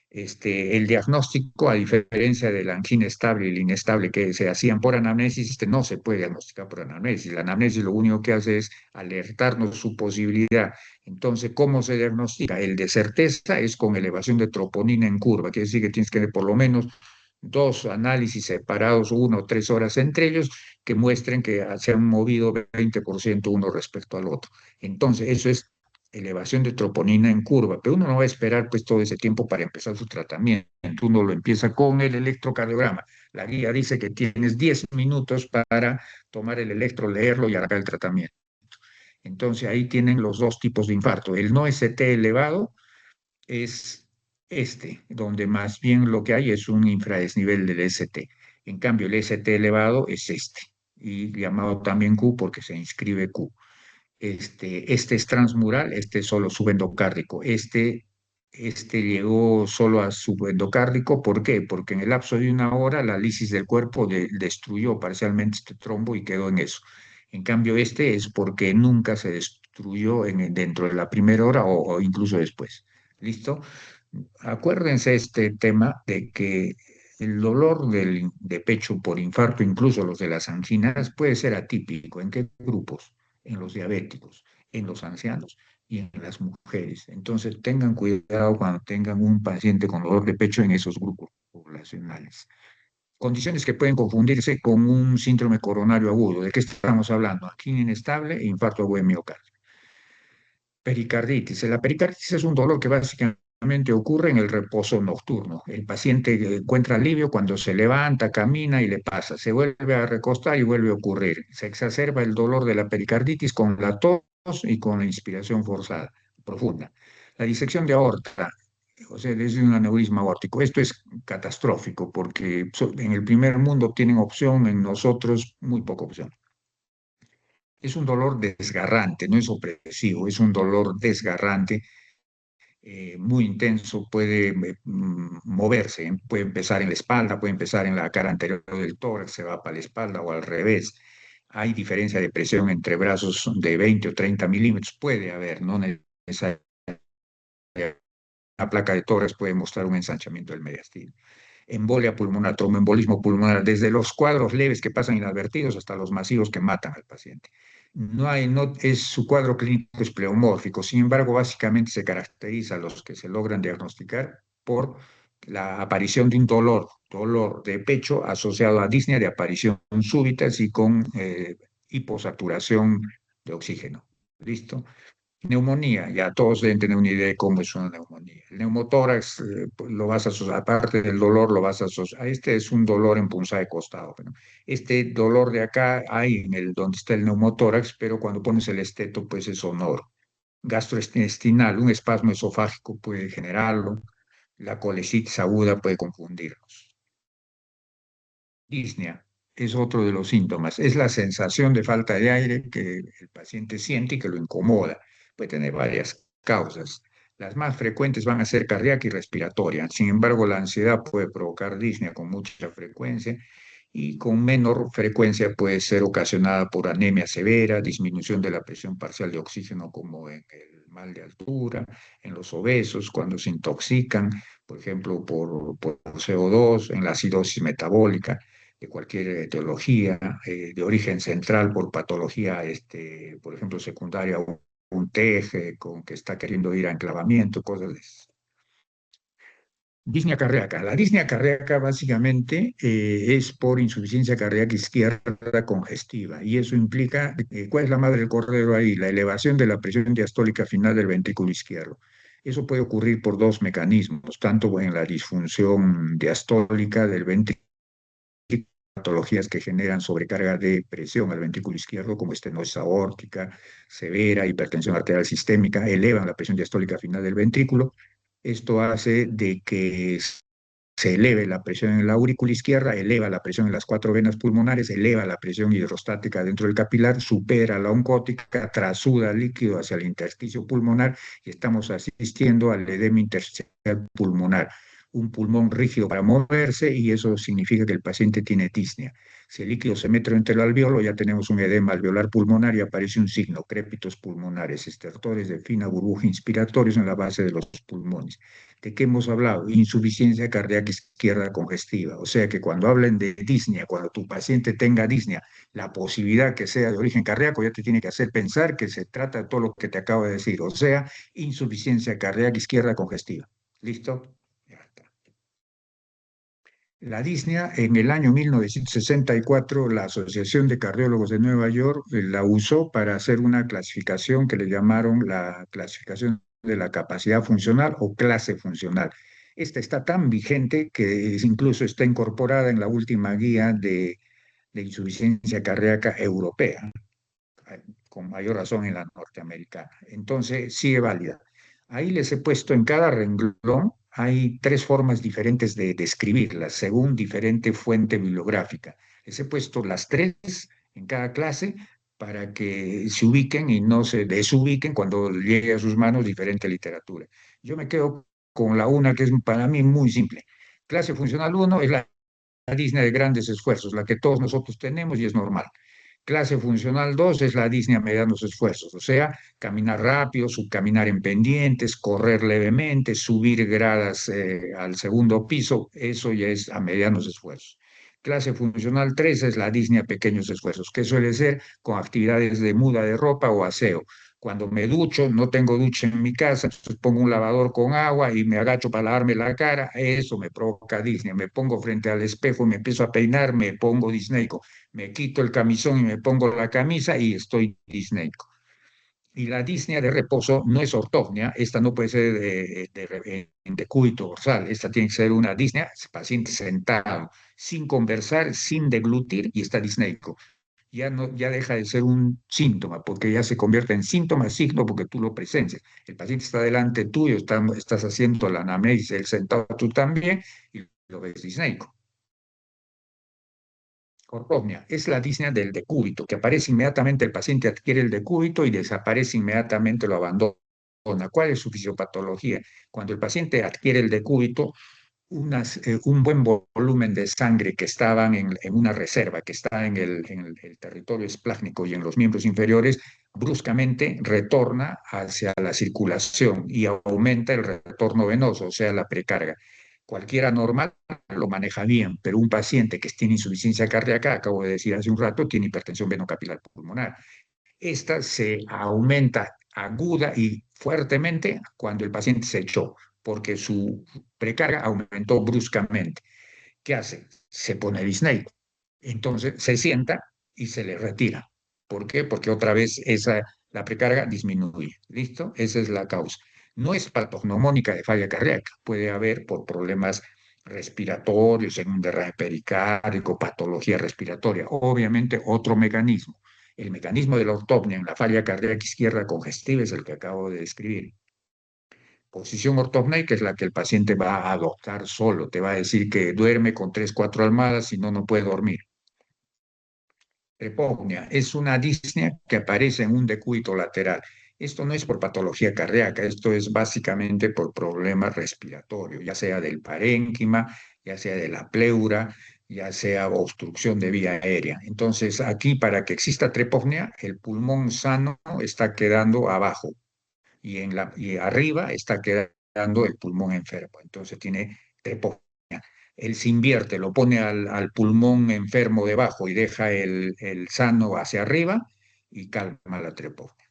El diagnóstico, a diferencia de la angina estable y la inestable que se hacían por anamnesis, no se puede diagnosticar por anamnesis. La anamnesis lo único que hace es alertarnos su posibilidad. Entonces, ¿cómo se diagnostica? El de certeza es con elevación de troponina en curva, quiere decir que tienes que tener por lo menos 2 análisis separados, 1 o 3 horas entre ellos, que muestren que se han movido 20% uno respecto al otro. Entonces, eso es elevación de troponina en curva, pero uno no va a esperar pues todo ese tiempo para empezar su tratamiento. Uno lo empieza con el electrocardiograma. La guía dice que tienes 10 minutos para tomar el electro, leerlo y arrancar el tratamiento. Entonces ahí tienen los 2 tipos de infarto. El no ST elevado es donde más bien lo que hay es un infradesnivel del ST. En cambio, el ST elevado es y llamado también Q porque se inscribe Q. Este es transmural, este es solo subendocárdico. Este llegó solo a subendocárdico. ¿Por qué? Porque en el lapso de 1 hora la lisis del cuerpo destruyó parcialmente este trombo y quedó en eso. En cambio, este es porque nunca se destruyó dentro de la primera hora o incluso después. ¿Listo? Acuérdense este tema de que el dolor de pecho por infarto, incluso los de las anginas, puede ser atípico. ¿En qué grupos? En los diabéticos, en los ancianos y en las mujeres. Entonces tengan cuidado cuando tengan un paciente con dolor de pecho en esos grupos poblacionales. Condiciones que pueden confundirse con un síndrome coronario agudo. ¿De qué estamos hablando? Angina inestable e infarto agudo de miocardio. Pericarditis. La pericarditis es un dolor que básicamente ocurre en el reposo nocturno. El paciente encuentra alivio cuando se levanta, camina y le pasa. Se vuelve a recostar y vuelve a ocurrir. Se exacerba el dolor de la pericarditis con la tos y con la inspiración forzada, profunda. La disección de aorta, o sea, es un aneurisma aórtico. Esto es catastrófico porque en el primer mundo tienen opción, en nosotros muy poca opción. Es un dolor desgarrante, no es opresivo, es un dolor desgarrante, muy intenso, puede moverse, puede empezar en la espalda, puede empezar en la cara anterior del tórax, se va para la espalda o al revés. Hay diferencia de presión entre brazos de 20 o 30 milímetros, puede haber, no necesariamente. Una placa de tórax puede mostrar un ensanchamiento del mediastino. Embolia pulmonar, tromboembolismo pulmonar, desde los cuadros leves que pasan inadvertidos hasta los masivos que matan al paciente. Su cuadro clínico es pleomórfico, sin embargo, básicamente se caracteriza a los que se logran diagnosticar por la aparición de un dolor de pecho asociado a disnea de aparición súbita y con hiposaturación de oxígeno. ¿Listo? Neumonía, ya todos deben tener una idea de cómo es una neumonía. El neumotórax, pues, lo vas a asociar, aparte del dolor, lo vas a asociar. Este es un dolor en punzada de costado. Pero este dolor de acá hay en el donde está el neumotórax, pero cuando pones el esteto, pues es sonoro. Gastrointestinal, un espasmo esofágico puede generarlo. La colecitis aguda puede confundirlos. Disnea es otro de los síntomas. Es la sensación de falta de aire que el paciente siente y que lo incomoda. Puede tener varias causas. Las más frecuentes van a ser cardíaca y respiratoria. Sin embargo, la ansiedad puede provocar disnea con mucha frecuencia y con menor frecuencia puede ser ocasionada por anemia severa, disminución de la presión parcial de oxígeno como en el mal de altura, en los obesos, cuando se intoxican, por ejemplo, por CO2, en la acidosis metabólica de cualquier etiología, de origen central por patología, por ejemplo, secundaria, un teje con que está queriendo ir a enclavamiento, cosas de eso. Disnea cardíaca. La disnea cardíaca básicamente es por insuficiencia cardíaca izquierda congestiva y eso implica, ¿cuál es la madre del cordero ahí? La elevación de la presión diastólica final del ventrículo izquierdo. Eso puede ocurrir por dos mecanismos, tanto en la disfunción diastólica del ventrículo, patologías que generan sobrecarga de presión al ventrículo izquierdo, como estenosis aórtica severa, hipertensión arterial sistémica, elevan la presión diastólica final del ventrículo. Esto hace de que se eleve la presión en la aurícula izquierda, eleva la presión en las cuatro venas pulmonares, eleva la presión hidrostática dentro del capilar, supera la oncótica, trasuda líquido hacia el intersticio pulmonar y estamos asistiendo al edema intersticial pulmonar, un pulmón rígido para moverse y eso significa que el paciente tiene disnea. Si el líquido se mete entre el alveolo, ya tenemos un edema alveolar pulmonar y aparece un signo, crépitos pulmonares, estertores de fina burbuja inspiratorios en la base de los pulmones. ¿De qué hemos hablado? Insuficiencia cardíaca izquierda congestiva. O sea que cuando hablen de disnea, cuando tu paciente tenga disnea, la posibilidad que sea de origen cardíaco ya te tiene que hacer pensar que se trata de todo lo que te acabo de decir. O sea, insuficiencia cardíaca izquierda congestiva. ¿Listo? Ya está. La disnea, en el año 1964, la Asociación de Cardiólogos de Nueva York la usó para hacer una clasificación que le llamaron la clasificación de la capacidad funcional o clase funcional. Esta está tan vigente que incluso está incorporada en la última guía de insuficiencia cardíaca europea, con mayor razón en la norteamericana. Entonces, sigue válida. Ahí les he puesto en cada renglón, hay tres formas diferentes de describirlas, según diferente fuente bibliográfica. Les he puesto las tres en cada clase para que se ubiquen y no se desubiquen cuando llegue a sus manos diferente literatura. Yo me quedo con la una que es para mí muy simple. Clase funcional uno es la Disney de grandes esfuerzos, la que todos nosotros tenemos y es normal. Clase funcional 2 es la disnea a medianos esfuerzos, o sea, caminar rápido, subcaminar en pendientes, correr levemente, subir gradas al segundo piso, eso ya es a medianos esfuerzos. Clase funcional 3 es la disnea a pequeños esfuerzos, que suele ser con actividades de muda de ropa o aseo. Cuando me ducho, no tengo ducha en mi casa, entonces pongo un lavador con agua y me agacho para lavarme la cara, eso me provoca disnea. Me pongo frente al espejo, me empiezo a peinar, me pongo disneico. Me quito el camisón y me pongo la camisa y estoy disneico. Y la disnea de reposo no es ortognia, esta no puede ser de decúbito dorsal, esta tiene que ser una disnea, paciente sentado, sin conversar, sin deglutir y está disneico. Ya, no, ya deja de ser un síntoma, porque ya se convierte en síntoma, signo, porque tú lo presencias. El paciente está delante tuyo, estás haciendo la anamnesis, él sentado, tú también, y lo ves disneico. Ortopnia es la disnea del decúbito, que aparece inmediatamente, el paciente adquiere el decúbito y desaparece inmediatamente, lo abandona. ¿Cuál es su fisiopatología? Cuando el paciente adquiere el decúbito, un buen volumen de sangre que estaban en una reserva, que está en el territorio esplácnico y en los miembros inferiores, bruscamente retorna hacia la circulación y aumenta el retorno venoso, o sea, la precarga. Cualquiera normal lo maneja bien, pero un paciente que tiene insuficiencia cardíaca, acabo de decir hace un rato, tiene hipertensión venocapilar pulmonar. Esta se aumenta aguda y fuertemente cuando el paciente se echó, porque su precarga aumentó bruscamente. ¿Qué hace? Se pone disneico. Entonces se sienta y se le retira. ¿Por qué? Porque otra vez la precarga disminuye. ¿Listo? Esa es la causa. No es patognomónica de falla cardíaca. Puede haber por problemas respiratorios, en un derrame pericárdico, patología respiratoria. Obviamente otro mecanismo. El mecanismo de la ortopnia en la falla cardíaca izquierda congestiva es el que acabo de describir. Posición ortopneica es la que el paciente va a adoptar solo, te va a decir que duerme con tres, cuatro almohadas, si no, no puede dormir. Trepopnia es una disnea que aparece en un decúbito lateral. Esto no es por patología cardíaca, esto es básicamente por problemas respiratorios, ya sea del parénquima, ya sea de la pleura, ya sea obstrucción de vía aérea. Entonces, aquí para que exista trepopnia, el pulmón sano está quedando abajo y arriba está quedando el pulmón enfermo. Entonces tiene trepopnia. Él se invierte, lo pone al pulmón enfermo debajo y deja el sano hacia arriba y calma la trepopnia.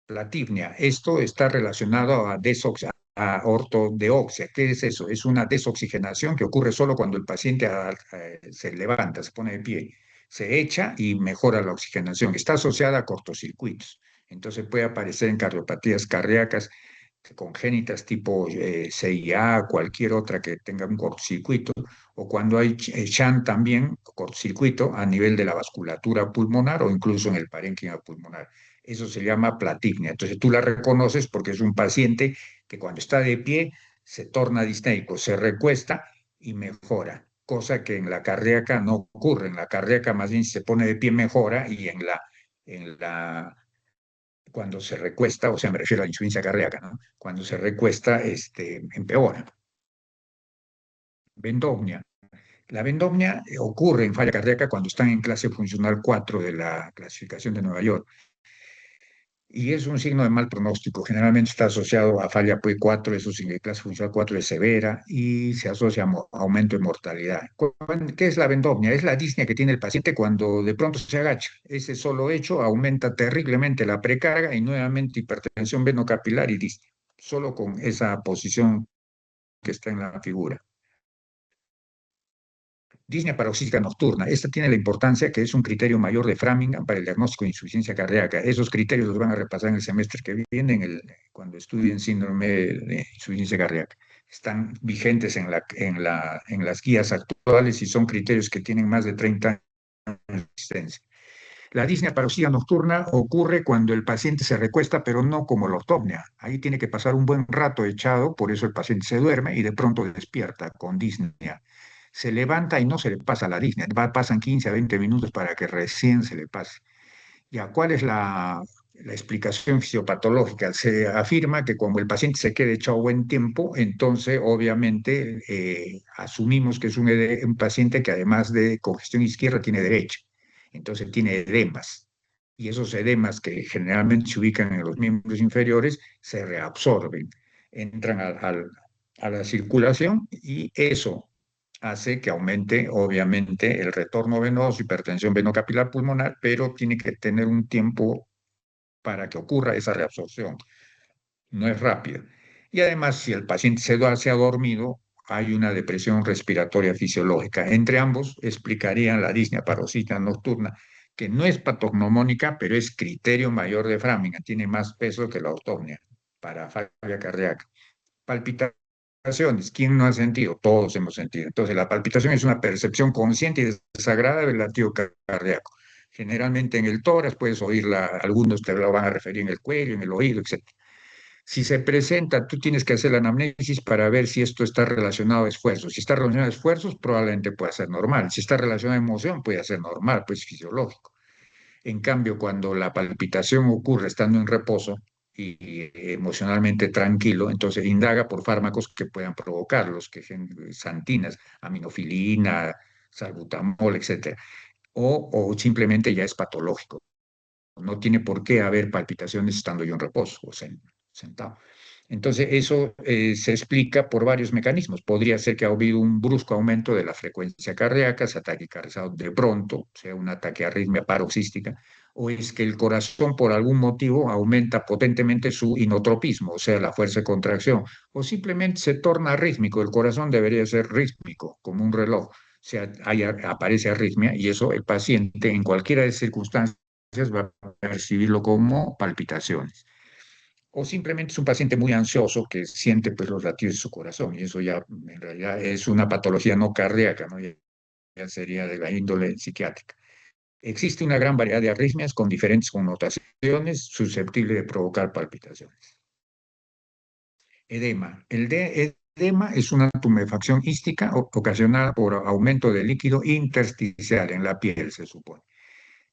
Platipnia, esto está relacionado a ortodeoxia. ¿Qué es eso? Es una desoxigenación que ocurre solo cuando el paciente se levanta, se pone de pie, se echa y mejora la oxigenación. Está asociada a cortocircuitos. Entonces puede aparecer en cardiopatías cardíacas congénitas tipo CIA, cualquier otra que tenga un cortocircuito, o cuando hay shunt también, cortocircuito a nivel de la vasculatura pulmonar o incluso en el parénquima pulmonar. Eso se llama platipnia. Entonces tú la reconoces porque es un paciente que cuando está de pie se torna disneico, se recuesta y mejora, cosa que en la cardíaca no ocurre. En la cardíaca más bien se pone de pie mejora y cuando se recuesta, o sea, me refiero a la insuficiencia cardíaca, ¿no? Cuando se recuesta, empeora. Vendopnia. La vendopnia ocurre en falla cardíaca cuando están en clase funcional 4 de la clasificación de Nueva York. Y es un signo de mal pronóstico. Generalmente está asociado a falla PUE 4, eso significa clase funcional 4 es severa y se asocia a aumento de mortalidad. ¿Qué es la vendopnia? Es la disnea que tiene el paciente cuando de pronto se agacha. Ese solo hecho aumenta terriblemente la precarga y nuevamente hipertensión venocapilar y disnea, solo con esa posición que está en la figura. Disnea paroxística nocturna. Esta tiene la importancia que es un criterio mayor de Framingham para el diagnóstico de insuficiencia cardíaca. Esos criterios los van a repasar en el semestre que viene, cuando estudien síndrome de insuficiencia cardíaca. Están vigentes en las guías actuales y son criterios que tienen más de 30 años de existencia. La disnea paroxística nocturna ocurre cuando el paciente se recuesta, pero no como la ortopnia. Ahí tiene que pasar un buen rato echado, por eso el paciente se duerme y de pronto despierta con disnea. Se levanta y no se le pasa la disnea. Pasan 15 a 20 minutos para que recién se le pase. Ya, ¿cuál es la explicación fisiopatológica? Se afirma que como el paciente se queda echado buen tiempo, entonces obviamente asumimos que es un paciente que además de congestión izquierda tiene derecha. Entonces tiene edemas. Y esos edemas que generalmente se ubican en los miembros inferiores se reabsorben, entran a la circulación y eso hace que aumente, obviamente, el retorno venoso, hipertensión venocapilar pulmonar, pero tiene que tener un tiempo para que ocurra esa reabsorción. No es rápida. Y además, si el paciente se ha dormido, hay una depresión respiratoria fisiológica. Entre ambos explicarían la disnea paroxística nocturna, que no es patognomónica, pero es criterio mayor de Framingham, tiene más peso que la ortopnia para falla cardíaca. Palpitaciones, ¿quién no ha sentido? Todos hemos sentido. Entonces, la palpitación es una percepción consciente y desagradable del latido cardíaco. Generalmente en el tórax puedes oírla, algunos te lo van a referir en el cuello, en el oído, etc. Si se presenta, tú tienes que hacer la anamnesis para ver si esto está relacionado a esfuerzos. Si está relacionado a esfuerzos, probablemente pueda ser normal. Si está relacionado a emoción, puede ser normal, pues fisiológico. En cambio, cuando la palpitación ocurre estando en reposo y emocionalmente tranquilo, entonces indaga por fármacos que puedan provocarlos, santinas, aminofilina, salbutamol, etcétera. O simplemente ya es patológico. No tiene por qué haber palpitaciones estando yo en reposo o sentado. Entonces, eso se explica por varios mecanismos. Podría ser que ha habido un brusco aumento de la frecuencia cardíaca, se ha taquicardiado de pronto, sea una taquiarritmia paroxística, o es que el corazón por algún motivo aumenta potentemente su inotropismo, o sea, la fuerza de contracción, o simplemente se torna arrítmico. El corazón debería ser rítmico, como un reloj. Aparece arritmia y eso el paciente en cualquiera de las circunstancias va a percibirlo como palpitaciones. O simplemente es un paciente muy ansioso que siente pues, los latidos de su corazón y eso ya en realidad es una patología no cardíaca, ¿no? Ya sería de la índole psiquiátrica. Existe una gran variedad de arritmias con diferentes connotaciones susceptibles de provocar palpitaciones. Edema. Edema es una tumefacción ística ocasionada por aumento de líquido intersticial en la piel, se supone.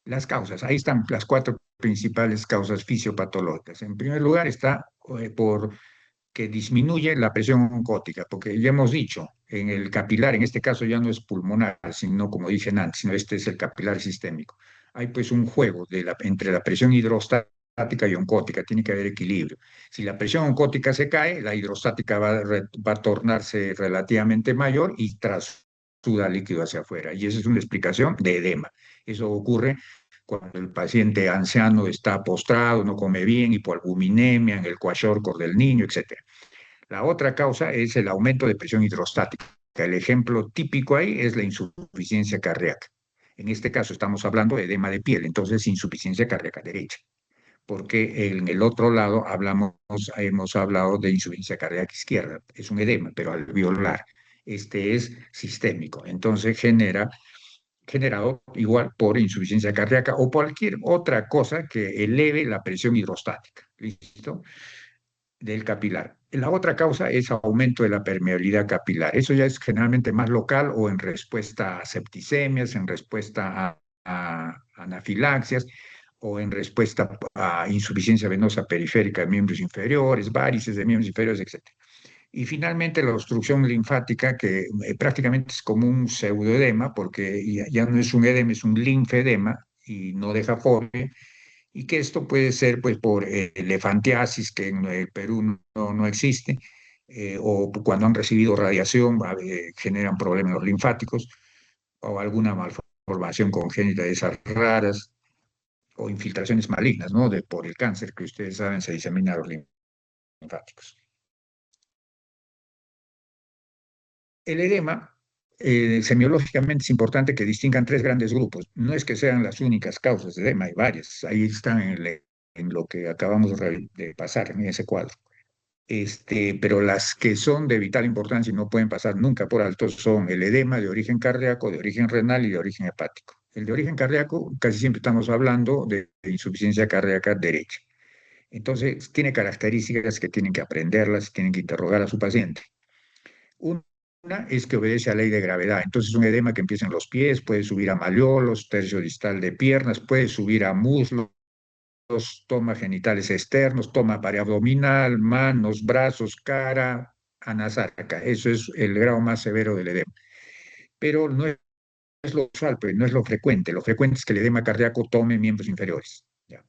Las causas, ahí están las cuatro principales causas fisiopatológicas. En primer lugar está por que disminuye la presión oncótica, porque ya hemos dicho, en el capilar, en este caso ya no es pulmonar, sino como dije antes, sino este es el capilar sistémico. Hay pues un juego entre la presión hidrostática y oncótica, tiene que haber equilibrio. Si la presión oncótica se cae, la hidrostática va a tornarse relativamente mayor y suda líquido hacia afuera. Y esa es una explicación de edema. Eso ocurre cuando el paciente anciano está postrado, no come bien, hipoalbuminemia, en el kwashiorkor del niño, etc. La otra causa es el aumento de presión hidrostática. El ejemplo típico ahí es la insuficiencia cardíaca. En este caso estamos hablando de edema de piel, entonces insuficiencia cardíaca derecha, porque en el otro lado hemos hablado de insuficiencia cardíaca izquierda. Es un edema, pero alveolar. Este es sistémico, entonces generado igual por insuficiencia cardíaca o cualquier otra cosa que eleve la presión hidrostática. ¿Listo? Del capilar. La otra causa es aumento de la permeabilidad capilar. Eso ya es generalmente más local o en respuesta a septicemias, en respuesta a anafilaxias o en respuesta a insuficiencia venosa periférica de miembros inferiores, varices de miembros inferiores, etc. Y finalmente la obstrucción linfática, que prácticamente es como un pseudoedema, porque ya no es un edema, es un linfedema y no deja fobia, y que esto puede ser pues por elefantiasis, que en el Perú no existe, o cuando han recibido radiación generan problemas linfáticos, o alguna malformación congénita de esas raras, o infiltraciones malignas, ¿no? Por el cáncer que ustedes saben se disemina a los linfáticos. El edema, semiológicamente es importante que distingan tres grandes grupos. No es que sean las únicas causas de edema, hay varias. Ahí están en lo que acabamos de pasar en ese cuadro. Pero las que son de vital importancia y no pueden pasar nunca por alto son el edema de origen cardíaco, de origen renal y de origen hepático. El de origen cardíaco, casi siempre estamos hablando de insuficiencia cardíaca derecha. Entonces, tiene características que tienen que aprenderlas, tienen que interrogar a su paciente. Una es que obedece a ley de gravedad. Entonces, un edema que empieza en los pies, puede subir a malleolos, tercio distal de piernas, puede subir a muslos, toma genitales externos, toma periabdominal, manos, brazos, cara, anasaca. Eso es el grado más severo del edema. Pero no es lo usual, pues, no es lo frecuente. Lo frecuente es que el edema cardíaco tome miembros inferiores. ¿Ya?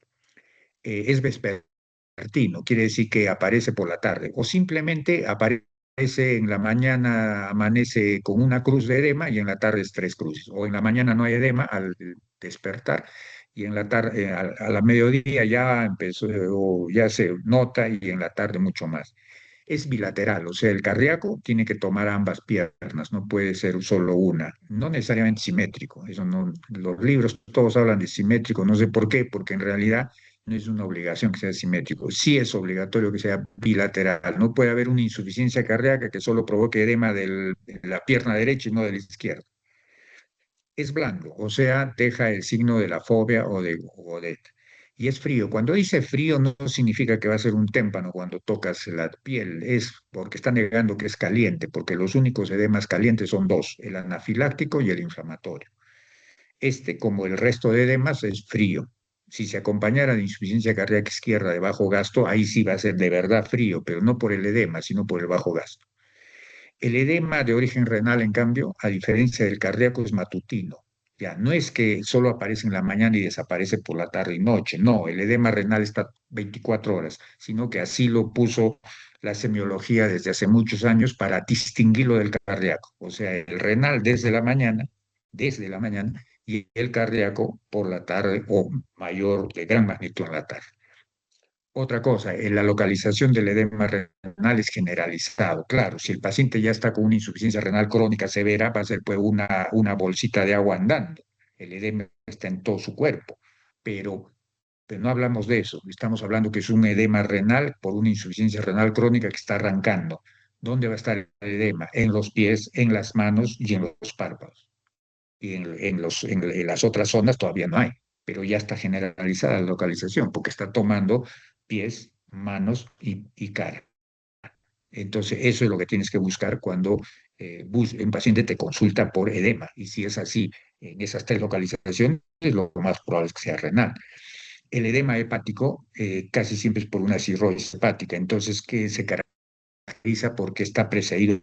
Es vespertino, quiere decir que aparece por la tarde, o simplemente aparece en la mañana, amanece con una cruz de edema y en la tarde es tres cruces, o en la mañana no hay edema al despertar y en la tarde, a la mediodía ya empezó, o ya se nota y en la tarde mucho más. Es bilateral, o sea, el cardíaco tiene que tomar ambas piernas, no puede ser solo una, no necesariamente simétrico, eso no, los libros todos hablan de simétrico, no sé por qué, porque en realidad no es una obligación que sea simétrico, sí es obligatorio que sea bilateral, no puede haber una insuficiencia cardíaca que solo provoque edema de la pierna derecha y no de la izquierda. Es blando, o sea, deja el signo de la fobia o de Godet. y es frío. Cuando dice frío no significa que va a ser un témpano cuando tocas la piel, es porque está negando que es caliente, porque los únicos edemas calientes son dos, el anafiláctico y el inflamatorio. Este, como el resto de edemas, es frío. Si se acompañara de insuficiencia cardíaca izquierda de bajo gasto, ahí sí va a ser de verdad frío, pero no por el edema, sino por el bajo gasto. El edema de origen renal, en cambio, a diferencia del cardíaco, es matutino. Ya, no es que solo aparece en la mañana y desaparece por la tarde y noche. No, el edema renal está 24 horas, sino que así lo puso la semiología desde hace muchos años para distinguirlo del cardíaco. O sea, el renal desde la mañana, y el cardíaco por la tarde o mayor de gran magnitud en la tarde. Otra cosa, la localización del edema renal es generalizado. Claro, si el paciente ya está con una insuficiencia renal crónica severa, va a ser pues una bolsita de agua andando. El edema está en todo su cuerpo, pero, pero no hablamos de eso. Estamos hablando que es un edema renal por una insuficiencia renal crónica que está arrancando. ¿Dónde va a estar el edema? En los pies, en las manos y en los párpados. Y en las otras zonas todavía no hay, pero ya está generalizada la localización porque está tomando pies, manos y cara. Entonces, eso es lo que tienes que buscar cuando un paciente te consulta por edema. Y si es así, en esas tres localizaciones, lo más probable es que sea renal. El edema hepático casi siempre es por una cirrosis hepática, entonces, que se caracteriza porque está precedido.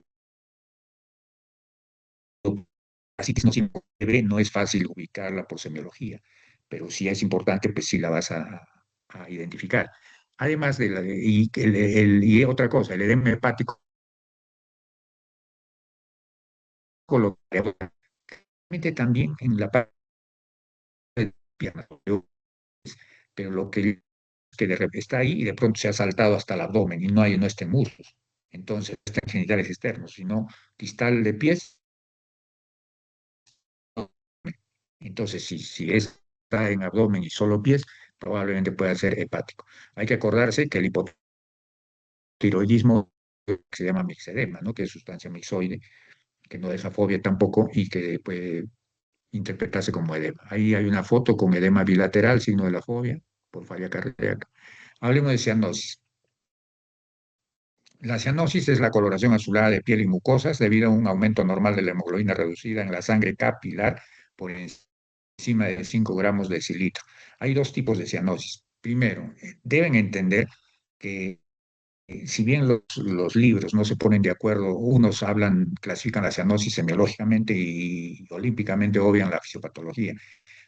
Así que no siempre no es fácil ubicarla por semiología, pero si es importante, pues sí la vas a identificar. Además de y otra cosa, el edema hepático lo también en la parte de piernas, pero lo que de repente está ahí y de pronto se ha saltado hasta el abdomen y no está en muslos. Entonces, está en genitales externos, sino distal de pies. Entonces, si está en abdomen y solo pies, probablemente pueda ser hepático. Hay que acordarse que el hipotiroidismo se llama mixedema, ¿no? Que es sustancia mixoide, que no deja fobia tampoco y que puede interpretarse como edema. Ahí hay una foto con edema bilateral, signo de la fobia, por falla cardíaca. Hablemos de cianosis. La cianosis es la coloración azulada de piel y mucosas debido a un aumento normal de la hemoglobina reducida en la sangre capilar por encima de 5 gramos de decilitro. Hay dos tipos de cianosis. Primero, deben entender que si bien los libros no se ponen de acuerdo, unos clasifican la cianosis semiológicamente y olímpicamente obvian la fisiopatología,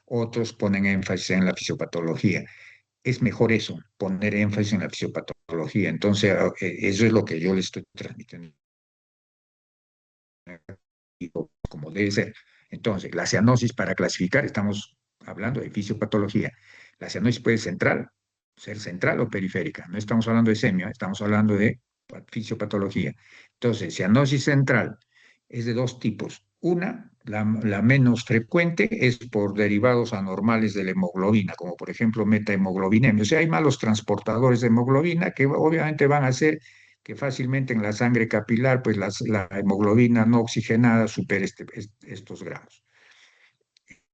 otros ponen énfasis en la fisiopatología. Es mejor eso, poner énfasis en la fisiopatología. Entonces, eso es lo que yo le estoy transmitiendo como debe ser. Entonces, la cianosis para clasificar, estamos hablando de fisiopatología. La cianosis puede ser central o periférica. No estamos hablando de semio, estamos hablando de fisiopatología. Entonces, cianosis central es de dos tipos. Una, la menos frecuente, es por derivados anormales de la hemoglobina, como por ejemplo metahemoglobinemias. O sea, hay malos transportadores de hemoglobina que obviamente van a ser que fácilmente en la sangre capilar, pues la hemoglobina no oxigenada supera estos gramos.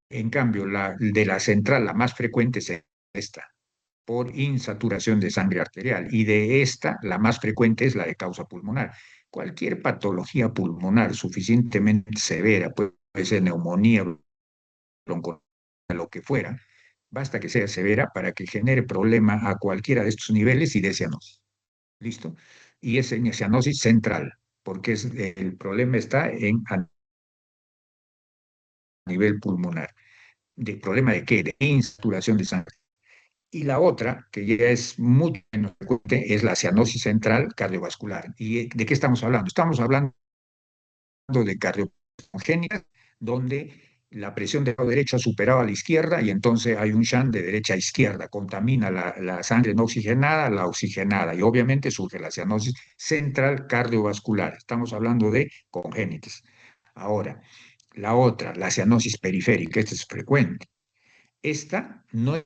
En cambio, de la central, la más frecuente es esta, por insaturación de sangre arterial, y de esta, la más frecuente es la de causa pulmonar. Cualquier patología pulmonar suficientemente severa, puede ser neumonía, bronco, lo que fuera, basta que sea severa para que genere problema a cualquiera de estos niveles y de cianosis. ¿Listo? Y es en cianosis central, porque el problema está a nivel pulmonar. ¿De problema de qué? De insaturación de sangre. Y la otra, que ya es mucho menos frecuente, es la cianosis central cardiovascular. ¿Y de qué estamos hablando? Estamos hablando de cardiocongénita, donde la presión del lado derecho ha superado a la izquierda y entonces hay un shunt de derecha a izquierda, contamina la sangre no oxigenada, la oxigenada, y obviamente surge la cianosis central cardiovascular. Estamos hablando de congénitas. Ahora, la otra, la cianosis periférica, esta es frecuente. Esta no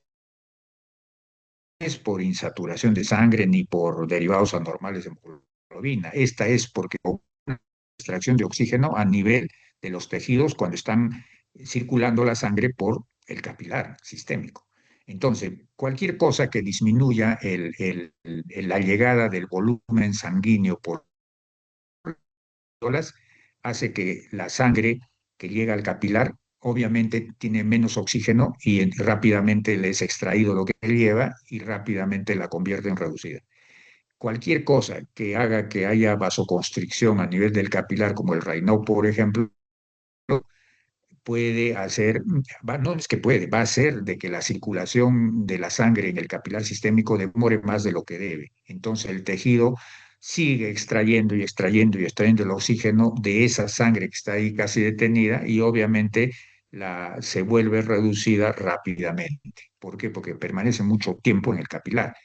es por insaturación de sangre ni por derivados anormales de hemoglobina. Esta es porque una extracción de oxígeno a nivel de los tejidos cuando están circulando la sangre por el capilar sistémico. Entonces, cualquier cosa que disminuya la llegada del volumen sanguíneo por células hace que la sangre que llega al capilar obviamente tiene menos oxígeno y rápidamente le es extraído lo que lleva y rápidamente la convierte en reducida. Cualquier cosa que haga que haya vasoconstricción a nivel del capilar, como el Raynaud, por ejemplo, puede hacer, no es que puede, va a hacer de que la circulación de la sangre en el capilar sistémico demore más de lo que debe. Entonces el tejido sigue extrayendo y extrayendo y extrayendo el oxígeno de esa sangre que está ahí casi detenida y obviamente se vuelve reducida rápidamente. ¿Por qué? Porque permanece mucho tiempo en el capilar.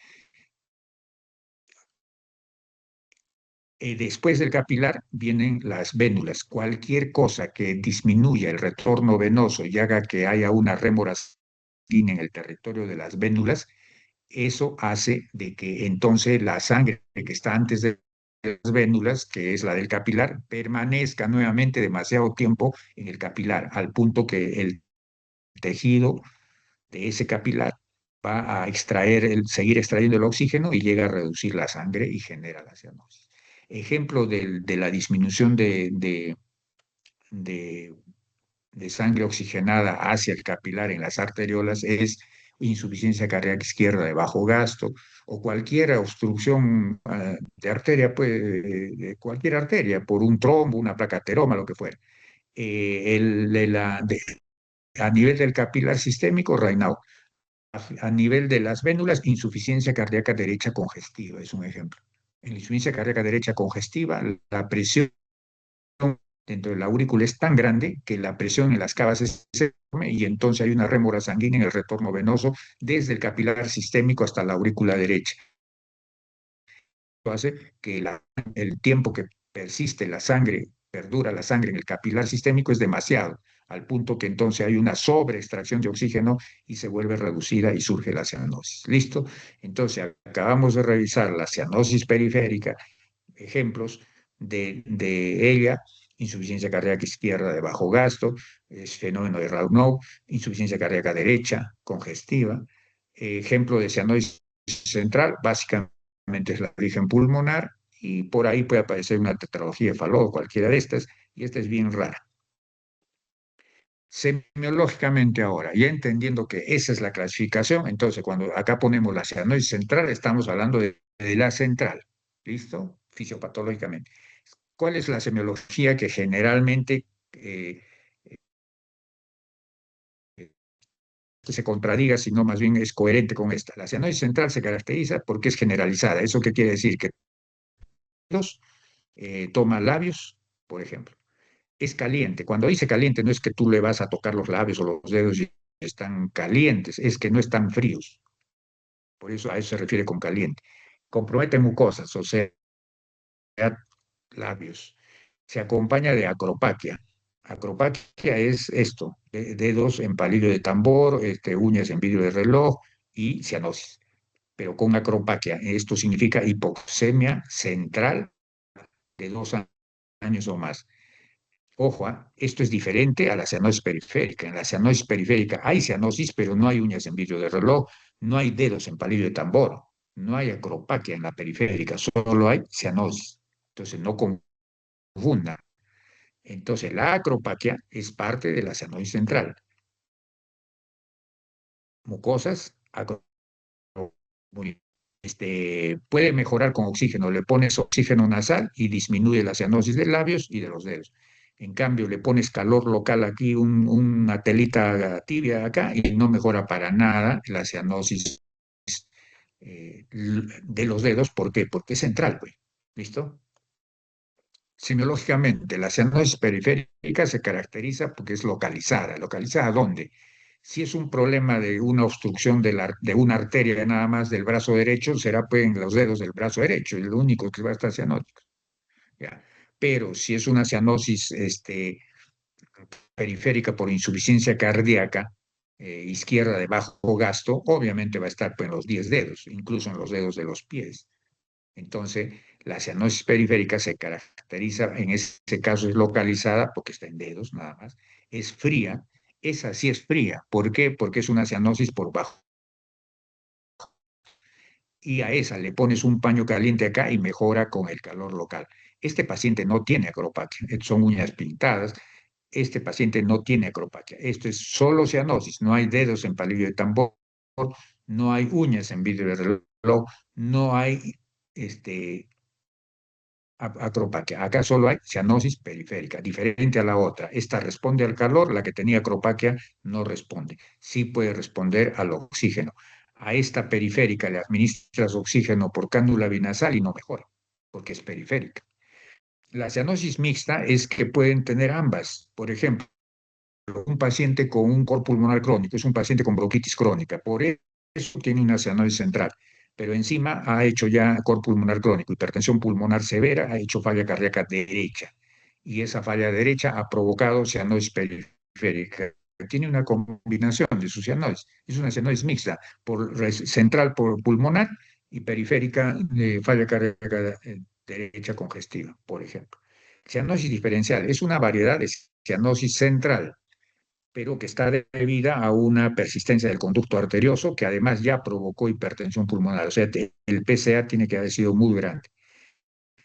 Después del capilar vienen las vénulas. Cualquier cosa que disminuya el retorno venoso y haga que haya una rémora sanguínea en el territorio de las vénulas, eso hace de que entonces la sangre que está antes de las vénulas, que es la del capilar, permanezca nuevamente demasiado tiempo en el capilar, al punto que el tejido de ese capilar va a seguir extrayendo el oxígeno y llega a reducir la sangre y genera la cianosis. Ejemplo de la disminución de, de sangre oxigenada hacia el capilar en las arteriolas es insuficiencia cardíaca izquierda de bajo gasto o cualquier obstrucción de arteria, pues, de cualquier arteria, por un trombo, una placa ateroma, lo que fuera. A nivel del capilar sistémico, Raynaud. A nivel de las vénulas, insuficiencia cardíaca derecha congestiva es un ejemplo. En la insuficiencia cardíaca derecha congestiva, la presión dentro de la aurícula es tan grande que la presión en las cavas es enorme y entonces hay una rémora sanguínea en el retorno venoso desde el capilar sistémico hasta la aurícula derecha. Esto hace que el tiempo que persiste la sangre, perdura la sangre en el capilar sistémico es demasiado, al punto que entonces hay una sobreextracción de oxígeno y se vuelve reducida y surge la cianosis. ¿Listo? Entonces, acabamos de revisar la cianosis periférica, ejemplos de ella, insuficiencia cardíaca izquierda de bajo gasto, es fenómeno de Raynaud, insuficiencia cardíaca derecha, congestiva, ejemplo de cianosis central, básicamente es la origen pulmonar, y por ahí puede aparecer una tetralogía de Fallot, cualquiera de estas, y esta es bien rara. Semiológicamente ahora, ya entendiendo que esa es la clasificación, entonces cuando acá ponemos la cianosis central, estamos hablando de la central, ¿listo? Fisiopatológicamente. ¿Cuál es la semiología que generalmente que se contradiga, sino más bien es coherente con esta? La cianosis central se caracteriza porque es generalizada. ¿Eso qué quiere decir? Que todos toman labios, por ejemplo. Es caliente. Cuando dice caliente, no es que tú le vas a tocar los labios o los dedos y están calientes, es que no están fríos. Por eso a eso se refiere con caliente. Compromete mucosas, o sea, labios. Se acompaña de acropaquia. Acropaquia es esto, dedos en palillo de tambor, uñas en vidrio de reloj y cianosis. Pero con acropaquia, esto significa hipoxemia central de 2 años o más. Ojo, esto es diferente a la cianosis periférica. En la cianosis periférica hay cianosis, pero no hay uñas en vidrio de reloj, no hay dedos en palillo de tambor, no hay acropaquia en la periférica, solo hay cianosis. Entonces, no confundan. Entonces, la acropaquia es parte de la cianosis central. Mucosas, puede mejorar con oxígeno. Le pones oxígeno nasal y disminuye la cianosis de labios y de los dedos. En cambio, le pones calor local aquí, una telita tibia acá, y no mejora para nada la cianosis de los dedos. ¿Por qué? Porque es central, pues. ¿Listo? Semiológicamente, la cianosis periférica se caracteriza porque es localizada. ¿Localizada dónde? Si es un problema de una obstrucción de una arteria nada más del brazo derecho, será pues en los dedos del brazo derecho, y lo único que va a estar cianótico. ¿Ya? Pero si es una cianosis periférica por insuficiencia cardíaca izquierda de bajo gasto, obviamente va a estar pues, en los 10 dedos, incluso en los dedos de los pies. Entonces, la cianosis periférica se caracteriza, en ese caso es localizada, porque está en dedos nada más, es fría, esa sí es fría. ¿Por qué? Porque es una cianosis por bajo y a esa le pones un paño caliente acá y mejora con el calor local. Este paciente no tiene acropaquia, son uñas pintadas. Este paciente no tiene acropaquia. Esto es solo cianosis. No hay dedos en palillo de tambor, no hay uñas en vidrio de reloj, no hay este, acropaquia. Acá solo hay cianosis periférica, diferente a la otra. Esta responde al calor, la que tenía acropaquia no responde. Sí puede responder al oxígeno. A esta periférica le administras oxígeno por cánula binasal y no mejora, porque es periférica. La cianosis mixta es que pueden tener ambas. Por ejemplo, un paciente con un cor pulmonar crónico es un paciente con bronquitis crónica. Por eso tiene una cianosis central, pero encima ha hecho ya cor pulmonar crónico, hipertensión pulmonar severa, ha hecho falla cardíaca derecha. Y esa falla derecha ha provocado cianosis periférica. Tiene una combinación de su cianosis. Es una cianosis mixta, central por pulmonar y periférica de falla cardíaca derecha congestiva, por ejemplo. Cianosis diferencial es una variedad de cianosis central, pero que está debida a una persistencia del conducto arterioso que además ya provocó hipertensión pulmonar. O sea, el PCA tiene que haber sido muy grande.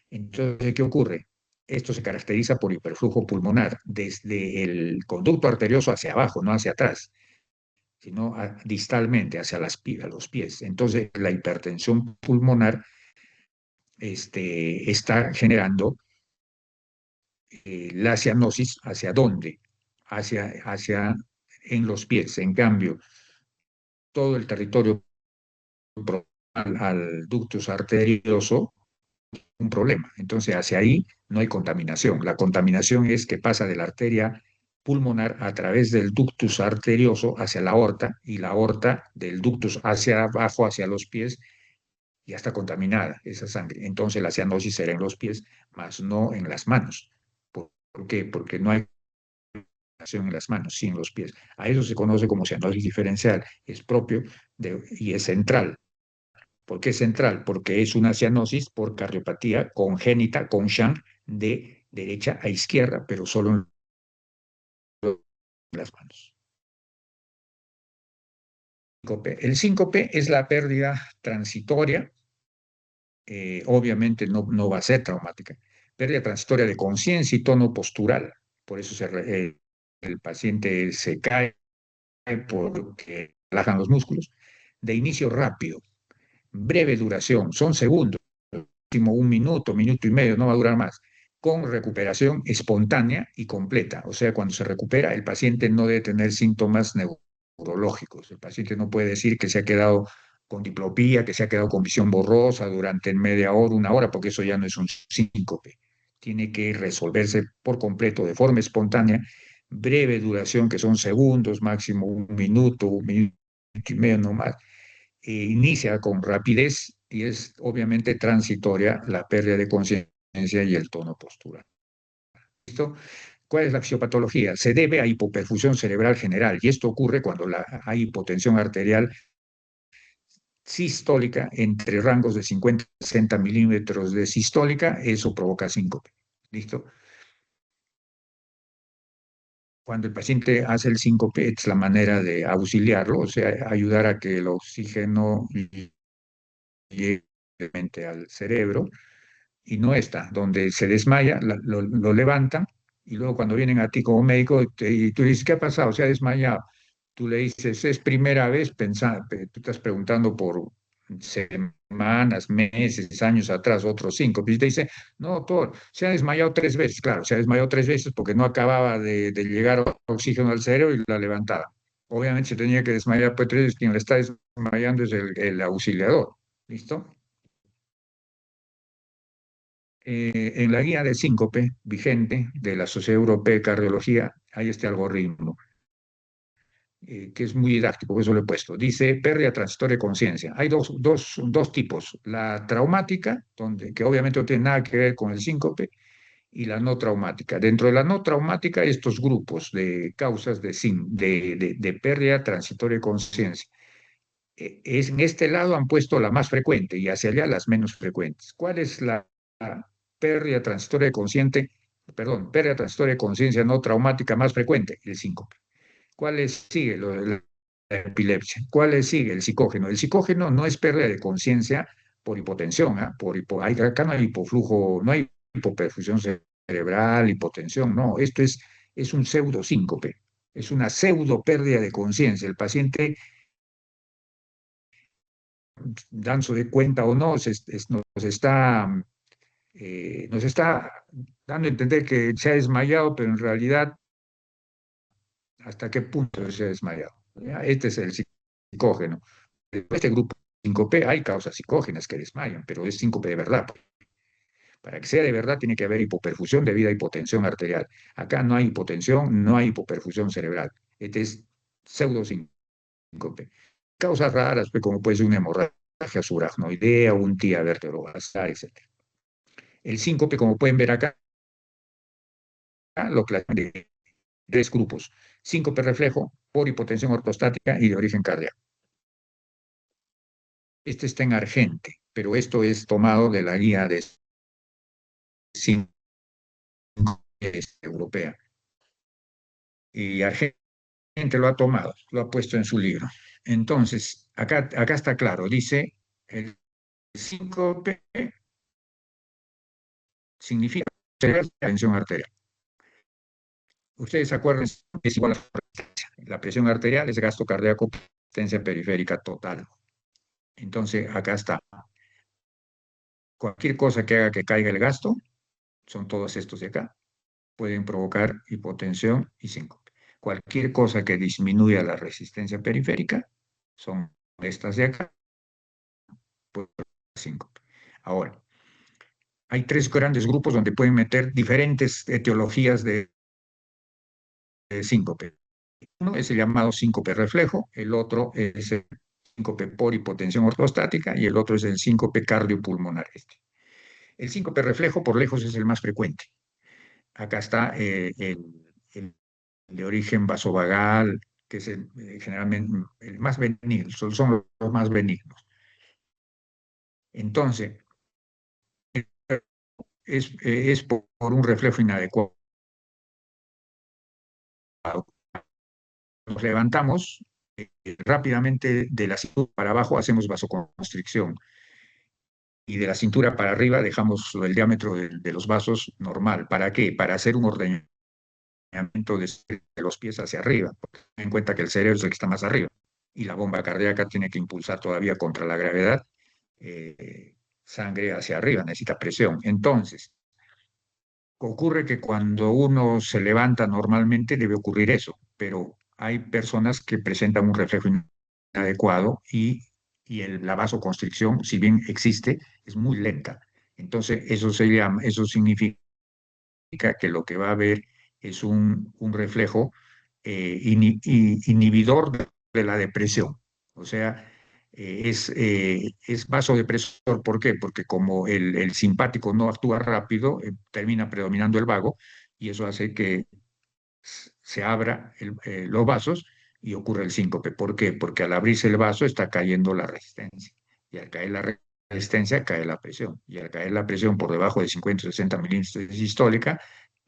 Entonces, ¿qué ocurre? Esto se caracteriza por hiperflujo pulmonar desde el conducto arterioso hacia abajo, no hacia atrás, sino distalmente hacia los pies. Entonces, la hipertensión pulmonar está generando la cianosis hacia dónde, hacia en los pies. En cambio, todo el territorio al ductus arterioso, un problema. Entonces, hacia ahí no hay contaminación. La contaminación es que pasa de la arteria pulmonar a través del ductus arterioso hacia la aorta y la aorta del ductus hacia abajo, hacia los pies, ya está contaminada esa sangre. Entonces, la cianosis será en los pies, más no en las manos. ¿Por qué? Porque no hay en las manos, sí en los pies. A eso se conoce como cianosis diferencial. Es propio y es central. ¿Por qué central? Porque es una cianosis por cardiopatía congénita con shunt de derecha a izquierda, pero solo en las manos. El síncope es la pérdida transitoria, obviamente no va a ser traumática, pérdida transitoria de conciencia y tono postural. Por eso el paciente se cae porque relajan los músculos. De inicio rápido, breve duración, son segundos, máximo un minuto, minuto y medio, no va a durar más, con recuperación espontánea y completa. O sea, cuando se recupera, el paciente no debe tener síntomas neurológicos. El paciente no puede decir que se ha quedado con diplopía, que se ha quedado con visión borrosa durante media hora, una hora, porque eso ya no es un síncope. Tiene que resolverse por completo, de forma espontánea, breve duración, que son segundos, máximo un minuto y medio, no más. Inicia con rapidez y es obviamente transitoria la pérdida de conciencia y el tono postural. ¿Listo? ¿Cuál es la fisiopatología? Se debe a hipoperfusión cerebral general y esto ocurre cuando hay hipotensión arterial sistólica entre rangos de 50 y 60 milímetros de sistólica, eso provoca síncope. ¿Listo? Cuando el paciente hace el síncope, es la manera de auxiliarlo, o sea, ayudar a que el oxígeno llegue al cerebro y no está, donde se desmaya, lo levantan y luego cuando vienen a ti como médico y tú dices, ¿qué ha pasado? Se ha desmayado. Tú le dices, es primera vez, tú estás preguntando por semanas, meses, años atrás, otros 5. Y te dice, no, doctor, se ha desmayado 3 veces. Claro, se ha desmayado 3 veces porque no acababa de llegar oxígeno al cerebro y la levantaba. Obviamente se tenía que desmayar pues 3 veces, quien le está desmayando es el auxiliador. ¿Listo? En la guía de síncope vigente de la Sociedad Europea de Cardiología hay este algoritmo que es muy didáctico, por eso lo he puesto. Dice pérdida transitoria de conciencia. Hay dos tipos, la traumática, que obviamente no tiene nada que ver con el síncope, y la no traumática. Dentro de la no traumática, estos grupos de causas de pérdida transitoria de conciencia. En este lado han puesto la más frecuente y hacia allá las menos frecuentes. ¿Cuál es la pérdida transitoria de pérdida transitoria de conciencia no traumática más frecuente? El síncope. ¿Cuál sigue? La epilepsia. ¿Cuál sigue? El psicógeno. El psicógeno no es pérdida de conciencia por hipotensión, ¿ah? Acá no hay hipoflujo, no hay hipoperfusión cerebral, hipotensión, no. Es un pseudosíncope, es una pseudo pérdida de conciencia. El paciente, dándose de cuenta o no, nos está dando a entender que se ha desmayado, pero en realidad, ¿hasta qué punto se ha desmayado? ¿Ya? Este es el psicógeno. De este grupo 5P hay causas psicógenas que desmayan, pero es 5P de verdad. Para que sea de verdad tiene que haber hipoperfusión debida a hipotensión arterial. Acá no hay hipotensión, no hay hipoperfusión cerebral. Este es pseudo síncope. Causas raras, pues, como puede ser una hemorragia surajnoidea, un tía vertebrovascular, etc. El síncope, como pueden ver acá, lo clasifican de tres grupos. Síncope reflejo por hipotensión ortostática y de origen cardíaco. Este está en Argente, pero esto es tomado de la guía de síncope europea. Y Argente lo ha tomado, lo ha puesto en su libro. Entonces, acá está claro, dice, el síncope significa tensión arterial. Ustedes se acuerdan, es igual a la presión arterial, es gasto cardíaco, potencia periférica total. Entonces, acá está. Cualquier cosa que haga que caiga el gasto, son todos estos de acá, pueden provocar hipotensión y síncope. Cualquier cosa que disminuya la resistencia periférica, son estas de acá, puede provocar síncope. Ahora, hay tres grandes grupos donde pueden meter diferentes etiologías de síncope. Uno es el llamado síncope reflejo, el otro es el síncope por hipotensión ortostática y el otro es el síncope cardiopulmonar. El síncope reflejo por lejos es el más frecuente. Acá está el de origen vasovagal, que es generalmente el más benigno, son los más benignos. Entonces, es por un reflejo inadecuado. Nos levantamos rápidamente de la cintura para abajo, hacemos vasoconstricción y de la cintura para arriba dejamos el diámetro de los vasos normal. ¿Para qué? Para hacer un ordenamiento de los pies hacia arriba. Ten en cuenta que el cerebro es el que está más arriba y la bomba cardíaca tiene que impulsar todavía contra la gravedad sangre hacia arriba, necesita presión. Entonces, ocurre que cuando uno se levanta normalmente debe ocurrir eso, pero hay personas que presentan un reflejo inadecuado la vasoconstricción, si bien existe, es muy lenta. Entonces, eso significa que lo que va a haber es un reflejo inhibidor de la depresión. O sea, es vasodepresor. ¿Por qué? Porque como el simpático no actúa rápido, termina predominando el vago y eso hace que se abra los vasos y ocurre el síncope. ¿Por qué? Porque al abrirse el vaso está cayendo la resistencia y al caer la resistencia cae la presión y al caer la presión por debajo de 50 o 60 milímetros de sistólica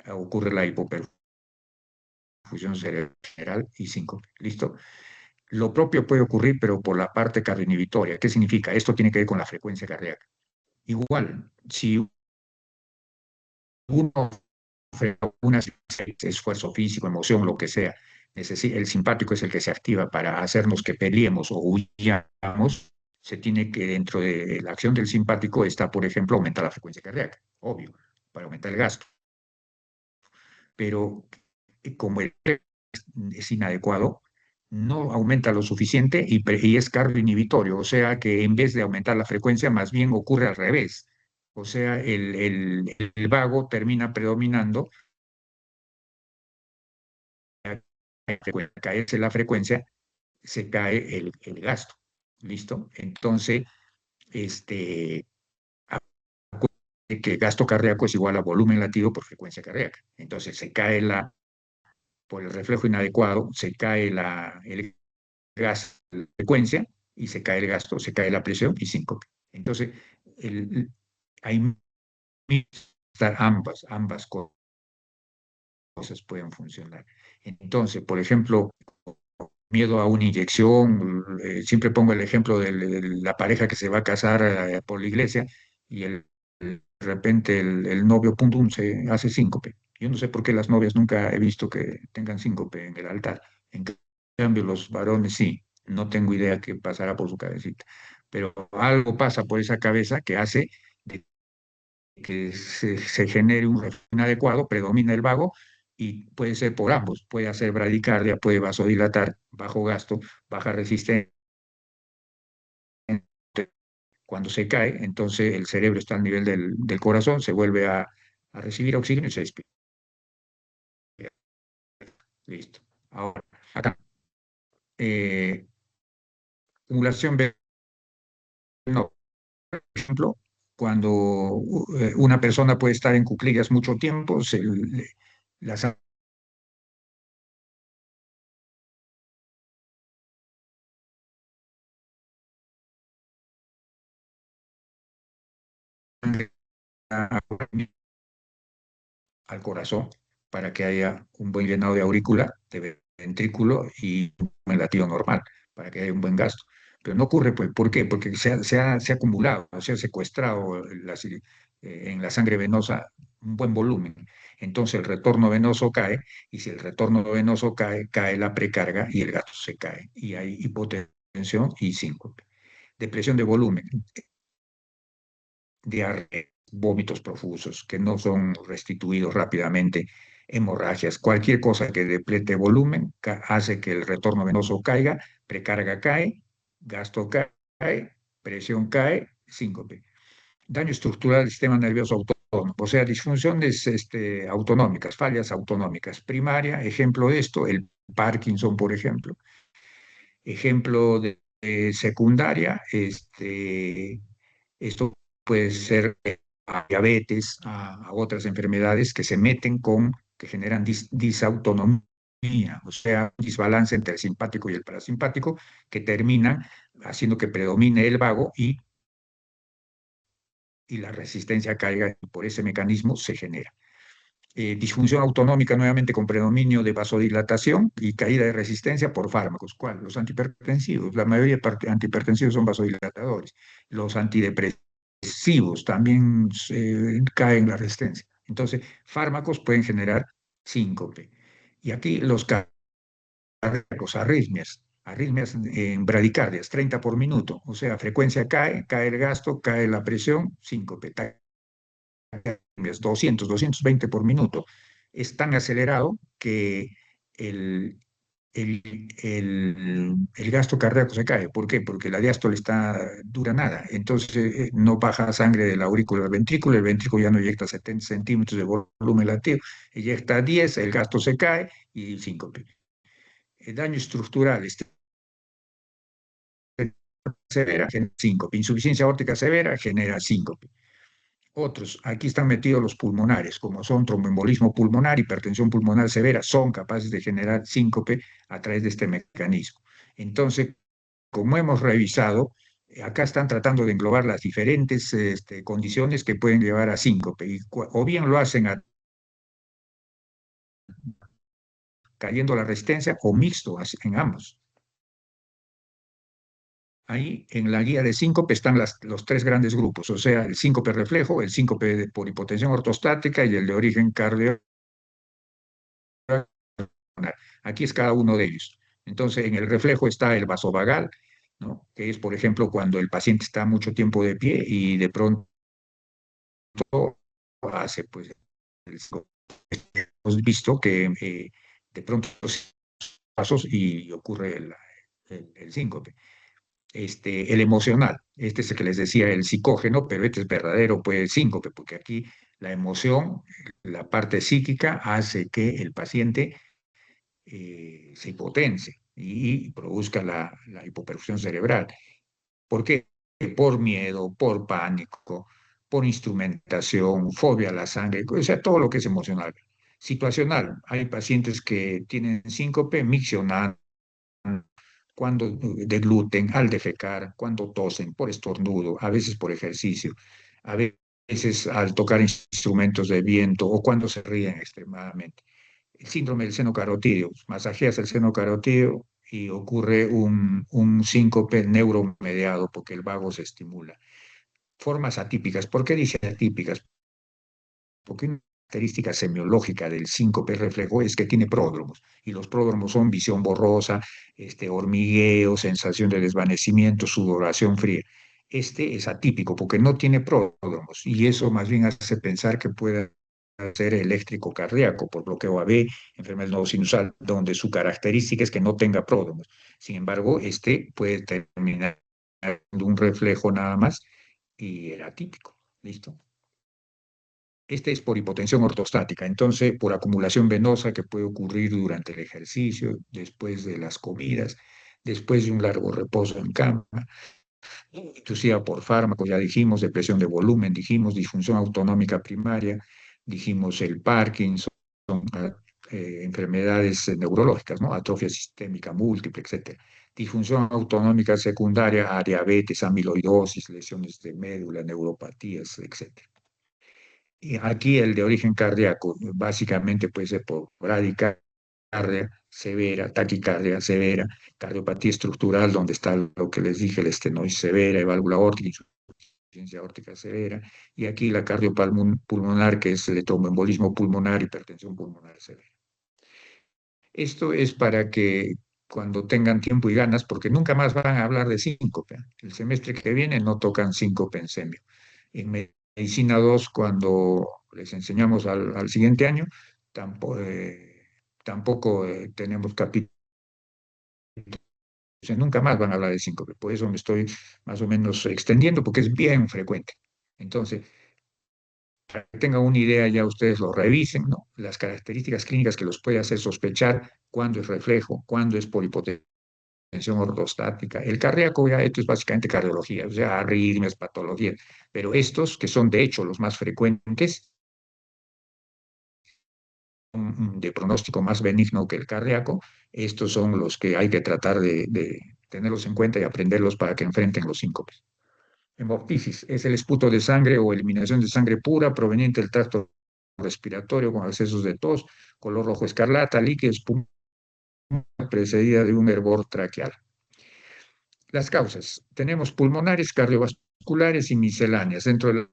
ocurre la hipoperfusión cerebral y síncope. ¿Listo? Lo propio puede ocurrir, pero por la parte cardioinhibitoria. ¿Qué significa? Esto tiene que ver con la frecuencia cardíaca. Igual, si uno un esfuerzo físico, emoción, lo que sea, el simpático es el que se activa para hacernos que peleemos o huyamos, se tiene que, dentro de la acción del simpático, está, por ejemplo, aumentar la frecuencia cardíaca, obvio, para aumentar el gasto. Pero como es inadecuado, no aumenta lo suficiente y es cardioinhibitorio, o sea que en vez de aumentar la frecuencia, más bien ocurre al revés. O sea, el vago termina predominando, caerse la frecuencia, se cae el gasto. ¿Listo? Entonces, este, que gasto cardíaco es igual a volumen latido por frecuencia cardíaca. Entonces, por el reflejo inadecuado, se cae el gasto, la frecuencia, y se cae el gasto, se cae la presión y síncope. Entonces, hay ambas cosas pueden funcionar. Entonces, por ejemplo, miedo a una inyección. Siempre pongo el ejemplo de la pareja que se va a casar por la iglesia y de repente el novio, pum, pum, se hace síncope. Yo no sé por qué las novias nunca he visto que tengan síncope en el altar. En cambio, los varones sí. No tengo idea qué pasará por su cabecita. Pero algo pasa por esa cabeza que hace de que se genere un reflejo inadecuado, predomina el vago y puede ser por ambos. Puede hacer bradicardia, puede vasodilatar, bajo gasto, baja resistencia. Cuando se cae, entonces el cerebro está al nivel del corazón, se vuelve a recibir oxígeno y se despierta. Listo. Ahora, acá, eh, acumulación no, por ejemplo, cuando una persona puede estar en cuclillas mucho tiempo, la sangre al corazón para que haya un buen llenado de aurícula, de ventrículo y un latido normal, para que haya un buen gasto. Pero no ocurre, pues, ¿por qué? Porque se ha acumulado, se ha secuestrado en la sangre venosa un buen volumen. Entonces el retorno venoso cae, y si el retorno venoso cae, cae la precarga y el gasto se cae, y hay hipotensión y síncope. Depresión de volumen, diarrea, vómitos profusos que no son restituidos rápidamente, hemorragias, cualquier cosa que deplete volumen hace que el retorno venoso caiga, precarga cae, gasto cae, presión cae, síncope. Daño estructural del sistema nervioso autónomo, o sea, disfunciones autonómicas, fallas autonómicas. Primaria, ejemplo de esto, el Parkinson, por ejemplo. Ejemplo de secundaria, esto puede ser a diabetes, a otras enfermedades que se meten que generan disautonomía, o sea, un desbalance entre el simpático y el parasimpático, que terminan haciendo que predomine el vago y la resistencia caiga, y por ese mecanismo se genera. Disfunción autonómica nuevamente con predominio de vasodilatación y caída de resistencia por fármacos. ¿Cuál? Los antihipertensivos. La mayoría de antihipertensivos son vasodilatadores. Los antidepresivos también caen la resistencia. Entonces, fármacos pueden generar síncope. Y aquí los cardíacos, arritmias en bradicardias, 30 por minuto. O sea, frecuencia cae, cae el gasto, cae la presión, síncope. 200, 220 por minuto. Es tan acelerado que el, el gasto cardíaco se cae. ¿Por qué? Porque la diástole dura nada. Entonces no baja sangre de la aurícula al ventrículo, el ventrículo ya no eyecta 70 centímetros de volumen latido, eyecta 10, el gasto se cae y síncope. El daño estructural severa genera síncope, insuficiencia aórtica severa genera síncope. Otros, aquí están metidos los pulmonares, como son tromboembolismo pulmonar, hipertensión pulmonar severa, son capaces de generar síncope a través de este mecanismo. Entonces, como hemos revisado, acá están tratando de englobar las diferentes condiciones que pueden llevar a síncope, o bien lo hacen cayendo la resistencia, o mixto en ambos. Ahí en la guía de síncope están los tres grandes grupos, o sea, el síncope reflejo, el síncope por hipotensión ortostática y el de origen cardiovascular. Aquí es cada uno de ellos. Entonces, en el reflejo está el vasovagal, ¿no? Que es, por ejemplo, cuando el paciente está mucho tiempo de pie y de pronto hace, pues, hemos visto que de pronto pasos y ocurre el síncope. El emocional, este es el que les decía, el psicógeno, pero este es verdadero, pues, síncope, porque aquí la emoción, la parte psíquica, hace que el paciente se hipotense y produzca la hipoperfusión cerebral. ¿Por qué? Por miedo, por pánico, por instrumentación, fobia a la sangre, o sea, todo lo que es emocional. Situacional, hay pacientes que tienen síncope miccional, cuando degluten, al defecar, cuando tosen, por estornudo, a veces por ejercicio, a veces al tocar instrumentos de viento o cuando se ríen extremadamente. El síndrome del seno carotídeo, masajeas el seno carotídeo y ocurre un síncope neuromediado porque el vago se estimula. Formas atípicas. ¿Por qué dice atípicas? Porque una característica semiológica del síncope reflejo es que tiene pródromos, y los pródromos son visión borrosa, hormigueo, sensación de desvanecimiento, sudoración fría. Este es atípico porque no tiene pródromos, y eso más bien hace pensar que puede ser eléctrico cardíaco por bloqueo AB, enfermedad del nodo sinusal, donde su característica es que no tenga pródromos. Sin embargo, este puede terminar siendo un reflejo nada más y era atípico. ¿Listo? Este es por hipotensión ortostática, entonces por acumulación venosa que puede ocurrir durante el ejercicio, después de las comidas, después de un largo reposo en cama, inducida por fármacos, ya dijimos, depresión de volumen, dijimos, disfunción autonómica primaria, dijimos el Parkinson, enfermedades neurológicas, ¿no? Atrofia sistémica múltiple, etcétera. Disfunción autonómica secundaria a diabetes, amiloidosis, lesiones de médula, neuropatías, etcétera. Y aquí el de origen cardíaco básicamente puede ser por bradicardia severa, taquicardia severa, cardiopatía estructural, donde está lo que les dije, la estenosis severa, y válvula aórtica, insuficiencia aórtica severa, y aquí la cardiopulmonar, que es el tromboembolismo pulmonar, hipertensión pulmonar severa. Esto es para que cuando tengan tiempo y ganas, porque nunca más van a hablar de síncope. El semestre que viene no tocan síncope en semio. En Medicina 2, cuando les enseñamos al siguiente año, tampoco tenemos capítulos, nunca más van a hablar de síncope. Por eso me estoy más o menos extendiendo, porque es bien frecuente. Entonces, para que tengan una idea, ya ustedes lo revisen, ¿no? Las características clínicas que los puede hacer sospechar cuándo es reflejo, cuándo es polipotencia ortostática. El cardíaco, ya esto es básicamente cardiología, o sea, arritmias, patologías, pero estos, que son de hecho los más frecuentes, de pronóstico más benigno que el cardíaco, estos son los que hay que tratar de tenerlos en cuenta y aprenderlos para que enfrenten los síncopes. Hemoptisis es el esputo de sangre o eliminación de sangre pura proveniente del tracto respiratorio con accesos de tos, color rojo escarlata, líquido, espuma precedida de un hervor traqueal. Las causas, tenemos pulmonares, cardiovasculares y misceláneas. Dentro de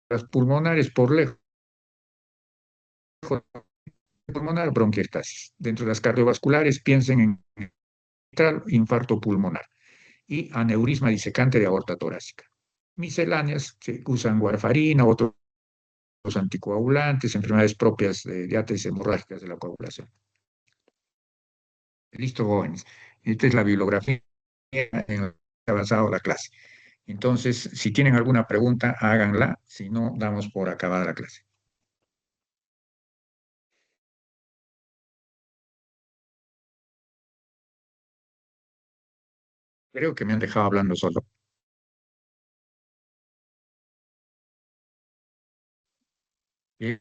las pulmonares, por lejos, pulmonar, bronquiectasis. Dentro de las cardiovasculares, piensen en infarto pulmonar y aneurisma disecante de aorta torácica. Misceláneas, se usan warfarina, otros anticoagulantes, enfermedades propias de diátesis hemorrágicas de la coagulación. Listo, jóvenes. Esta es la bibliografía en la que ha avanzado la clase. Entonces, si tienen alguna pregunta, háganla. Si no, damos por acabada la clase. Creo que me han dejado hablando solo. Qué,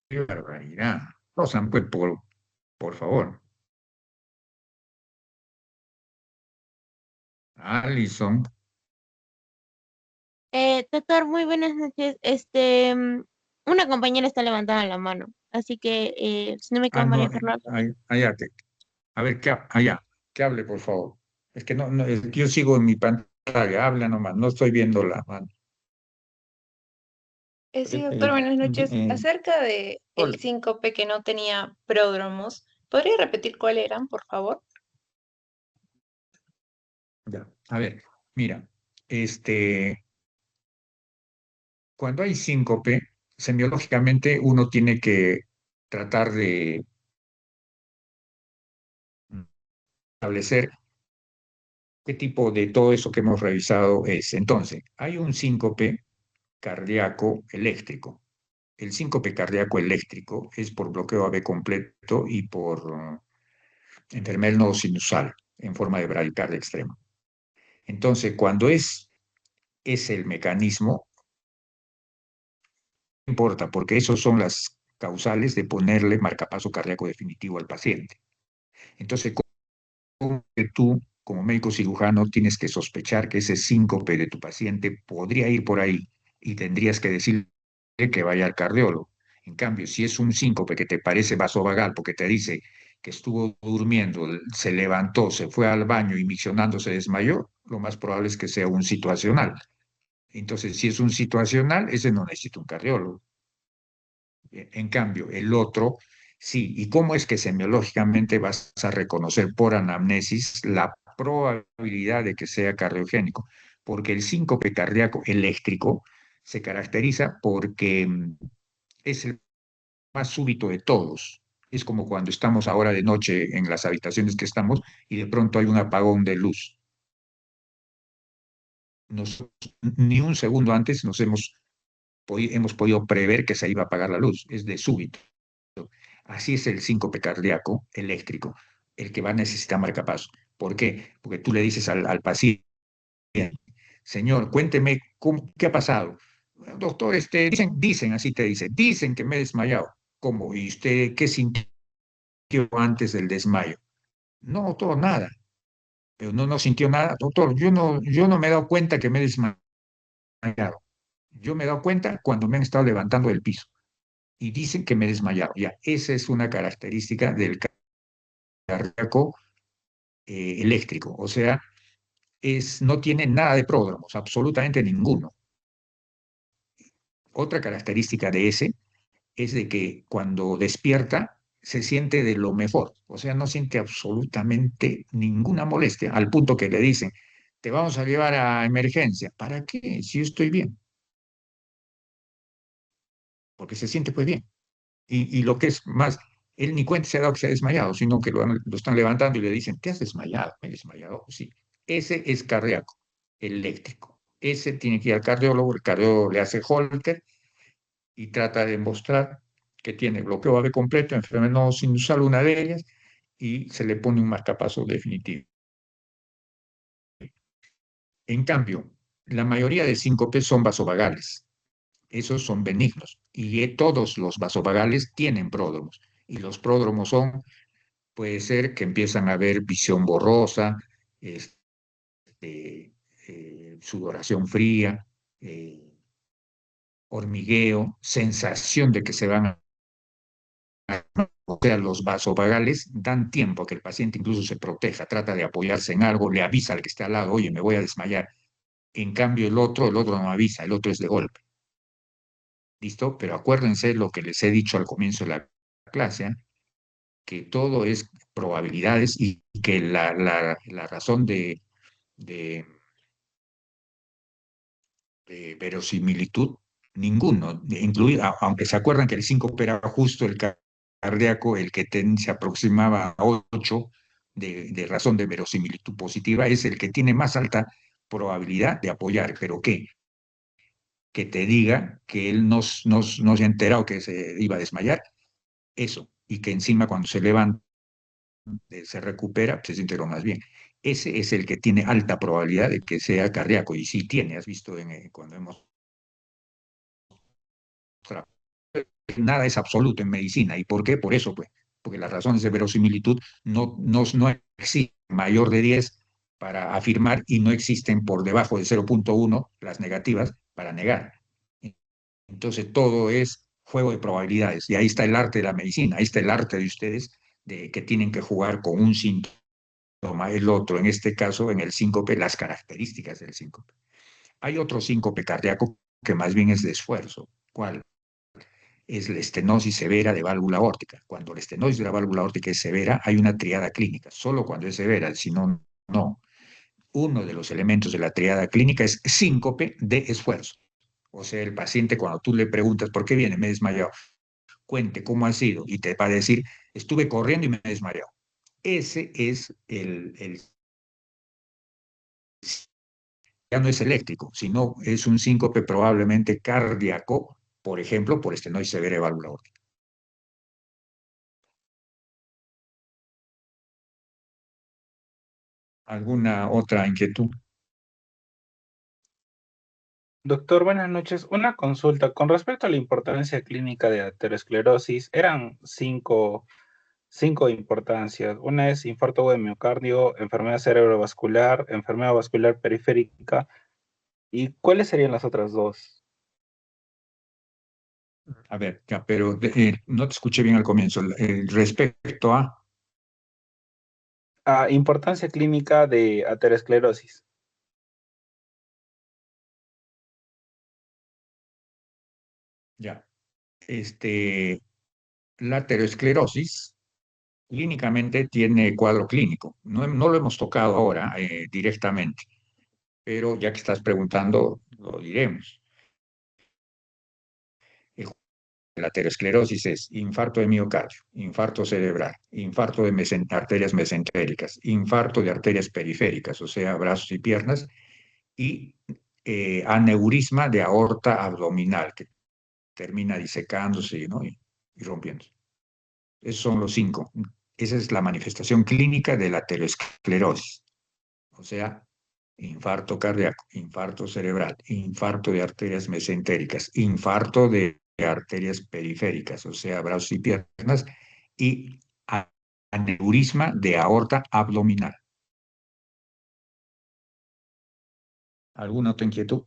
qué barbaridad. Rosan, pues, por favor. Alison, Doctor, muy buenas noches. Una compañera está levantada la mano, así que si no me quedo no, María Fernanda. allá, a ver, allá, que hable, por favor. Es que yo sigo en mi pantalla, habla nomás, no estoy viendo la mano. Sí, doctor, buenas noches. Eh, Acerca de el hola. síncope que no tenía pródromos, ¿podría repetir cuál eran, por favor? Ya. A ver, mira, cuando hay síncope, semiológicamente uno tiene que tratar de establecer qué tipo de todo eso que hemos revisado es. Entonces, hay un síncope cardíaco eléctrico. El síncope cardíaco eléctrico es por bloqueo AB completo y por enfermedad del nodo sinusal en forma de bradicardia extrema. Entonces, cuando es el mecanismo, no importa, porque esos son las causales de ponerle marcapaso cardíaco definitivo al paciente. Entonces, ¿cómo que tú, como médico cirujano, tienes que sospechar que ese síncope de tu paciente podría ir por ahí y tendrías que decirle que vaya al cardiólogo? En cambio, si es un síncope que te parece vasovagal porque te dice que estuvo durmiendo, se levantó, se fue al baño y miccionando se desmayó, lo más probable es que sea un situacional. Entonces, si es un situacional, ese no necesita un cardiólogo. En cambio, el otro, sí. ¿Y cómo es que semiológicamente vas a reconocer por anamnesis la probabilidad de que sea cardiogénico? Porque el síncope cardíaco eléctrico se caracteriza porque es el más súbito de todos. Es como cuando estamos ahora de noche en las habitaciones que estamos y de pronto hay un apagón de luz. Nos, ni un segundo antes hemos podido prever que se iba a apagar la luz. Es de súbito. Así es el síncope cardíaco eléctrico, el que va a necesitar marcapaso. ¿Por qué? Porque tú le dices al paciente, señor, cuénteme qué ha pasado. Doctor, dicen, así te dicen que me he desmayado. ¿Cómo? ¿Y usted qué sintió antes del desmayo? No, doctor, nada. Pero no sintió nada. Doctor, yo no me he dado cuenta que me he desmayado. Yo me he dado cuenta cuando me han estado levantando del piso y dicen que me he desmayado. Ya, esa es una característica del cardíaco eléctrico, o sea, no tiene nada de pródromos, absolutamente ninguno. Otra característica de ese es de que cuando despierta se siente de lo mejor, o sea, no siente absolutamente ninguna molestia, al punto que le dicen, te vamos a llevar a emergencia. ¿Para qué? Si yo estoy bien, porque se siente pues bien. Y lo que es más, él ni cuenta se ha dado que se ha desmayado, sino que lo están levantando y le dicen, ¿te has desmayado? ¿Me he desmayado? Sí. Ese es cardíaco, eléctrico. Ese tiene que ir al cardiólogo, el cardiólogo le hace Holter y trata de demostrar que tiene bloqueo AV completo, enfermedad no sinusal, una de ellas, y se le pone un marcapaso definitivo. En cambio, la mayoría de síncopes son vasovagales. Esos son benignos. Y todos los vasovagales tienen pródromos. Y los pródromos puede ser que empiezan a ver visión borrosa, este, sudoración fría, hormigueo, sensación de que se van a... O sea, los vasovagales dan tiempo a que el paciente incluso se proteja, trata de apoyarse en algo, le avisa al que está al lado, oye, me voy a desmayar. En cambio, el otro no avisa, el otro es de golpe. ¿Listo? Pero acuérdense lo que les he dicho al comienzo de la clase, ¿eh? Que todo es probabilidades y que la razón de, de verosimilitud, ninguno, incluido, aunque se acuerdan que el 5 era justo el cardíaco, el que se aproximaba a 8 de razón de verosimilitud positiva, es el que tiene más alta probabilidad de apoyar, pero ¿qué? Que te diga que él no se ha enterado que se iba a desmayar, eso, y que encima cuando se levanta, se recupera, se siente lo más bien. Ese es el que tiene alta probabilidad de que sea cardíaco, y sí tiene, has visto cuando hemos nada es absoluto en medicina. ¿Y por qué? Por eso, pues, porque las razones de verosimilitud no existen mayor de 10 para afirmar y no existen por debajo de 0,1 las negativas para negar. Entonces todo es juego de probabilidades y ahí está el arte de la medicina, ahí está el arte de ustedes de que tienen que jugar con un síntoma, el otro, en este caso en el síncope, las características del síncope. Hay otro síncope cardíaco que más bien es de esfuerzo. ¿Cuál? Es la estenosis severa de válvula aórtica. Cuando la estenosis de la válvula aórtica es severa, hay una triada clínica. Solo cuando es severa, si no, no. Uno de los elementos de la triada clínica es síncope de esfuerzo. O sea, el paciente cuando tú le preguntas, ¿por qué viene? Me he desmayado. Cuente cómo ha sido y te va a decir, estuve corriendo y me he desmayado. Ese es ya no es eléctrico, sino es un síncope probablemente cardíaco, por ejemplo, por estenosis severa de válvula aórtica. ¿Alguna otra inquietud? Doctor, buenas noches. Una consulta. Con respecto a la importancia clínica de aterosclerosis, eran cinco importancias. Una es infarto de miocardio, enfermedad cerebrovascular, enfermedad vascular periférica. ¿Y cuáles serían las otras dos? A ver, ya, pero no te escuché bien al comienzo. Respecto a... Importancia clínica de aterosclerosis. Ya. La aterosclerosis clínicamente tiene cuadro clínico. No lo hemos tocado ahora directamente, pero ya que estás preguntando, lo diremos. La aterosclerosis es infarto de miocardio, infarto cerebral, infarto de arterias mesentéricas, infarto de arterias periféricas, o sea, brazos y piernas, y aneurisma de aorta abdominal, que termina disecándose, ¿no? y rompiéndose. Esos son los 5. Esa es la manifestación clínica de la aterosclerosis, o sea, infarto cardíaco, infarto cerebral, infarto de arterias mesentéricas, infarto de arterias periféricas, o sea, brazos y piernas, y aneurisma de aorta abdominal. ¿Alguna otra inquietud?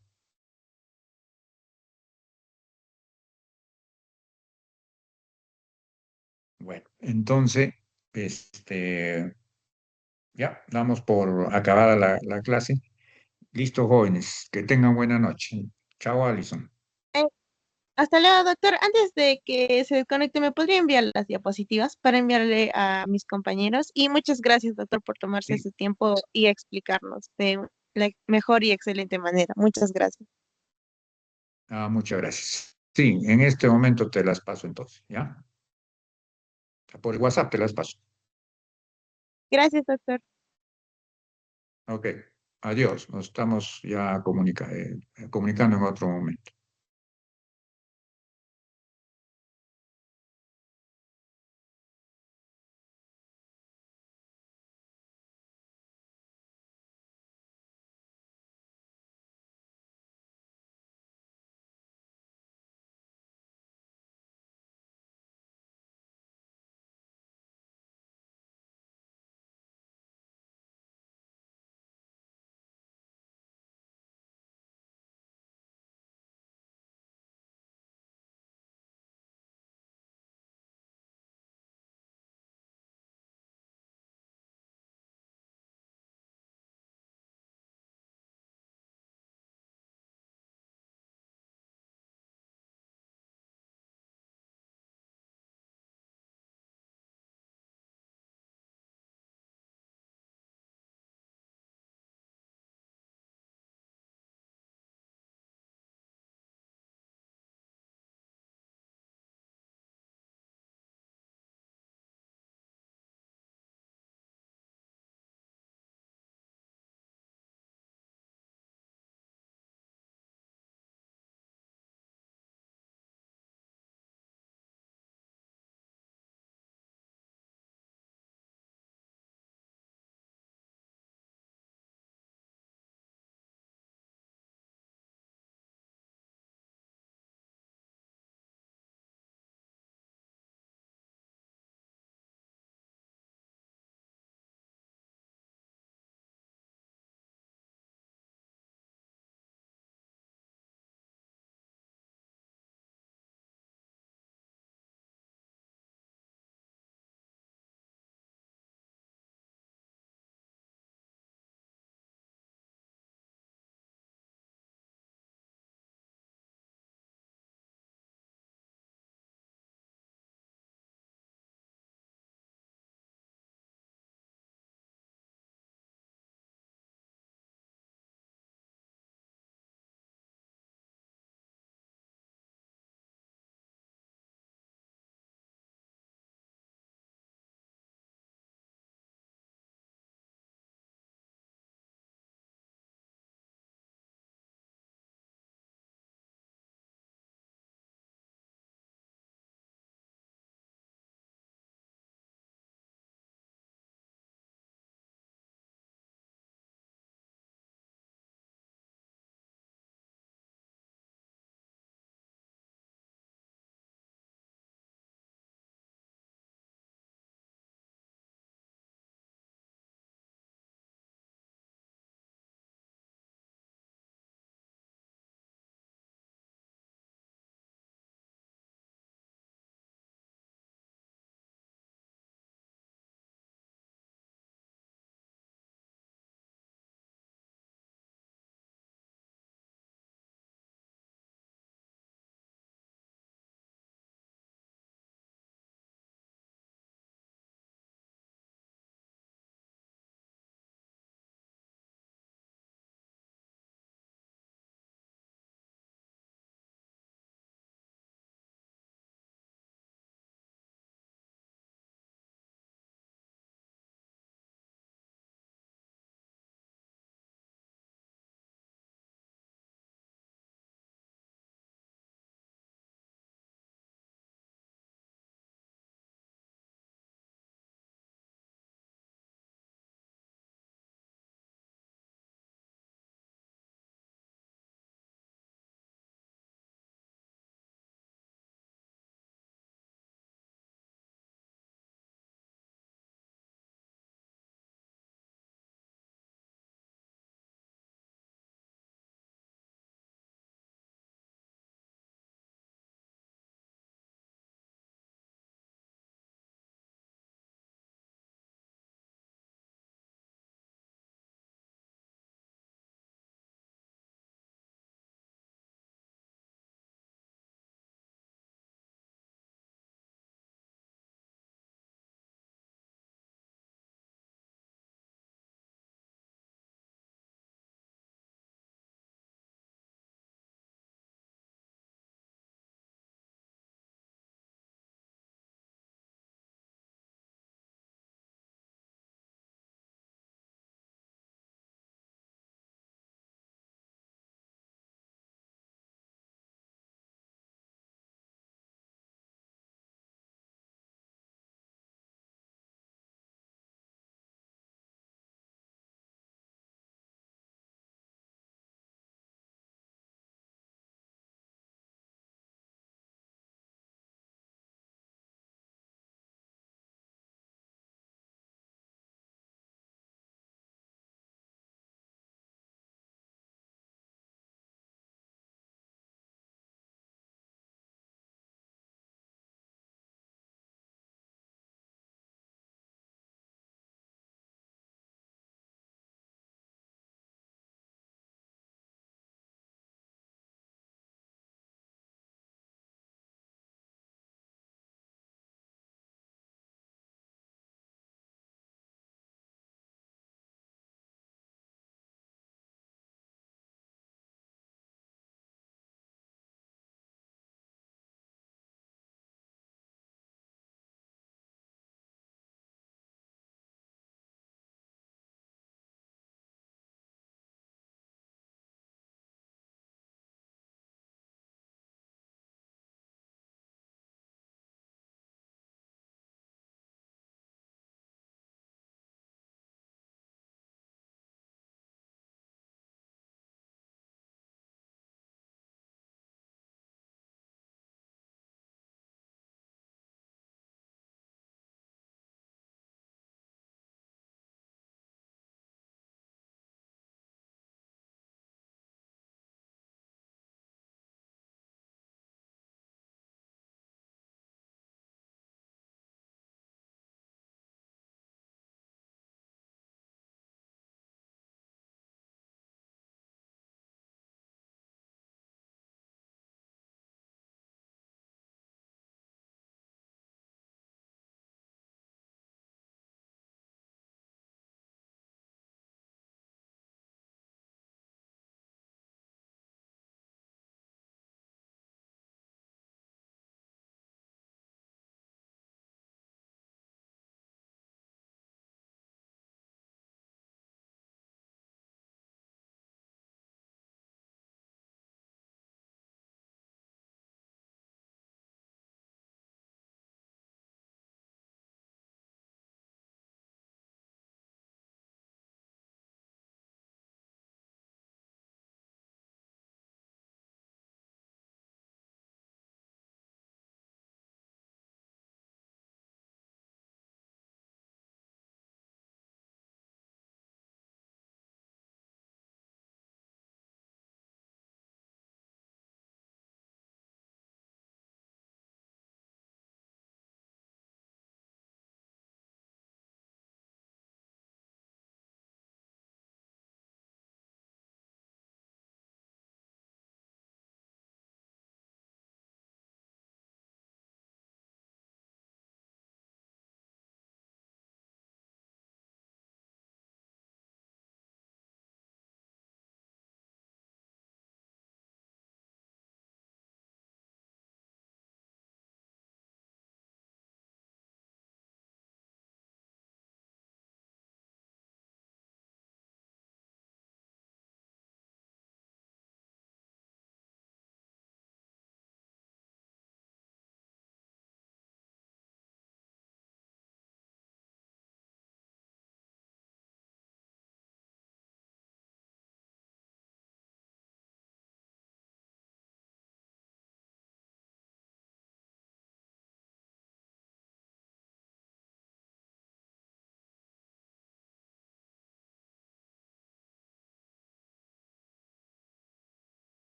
Bueno, entonces, ya, damos por acabada la clase. Listo, jóvenes, que tengan buena noche. Chao, Alison. Eh, Hasta luego, doctor. Antes de que se desconecte, ¿me podría enviar las diapositivas para enviarle a mis compañeros? Y muchas gracias, doctor, por tomarse Sí. su tiempo y explicarnos de la mejor y excelente manera. Muchas gracias. Muchas gracias. Sí, en este momento te las paso entonces, ¿ya? Por el WhatsApp te las paso. Gracias, doctor. Ok, adiós. Nos estamos ya comunicando en otro momento.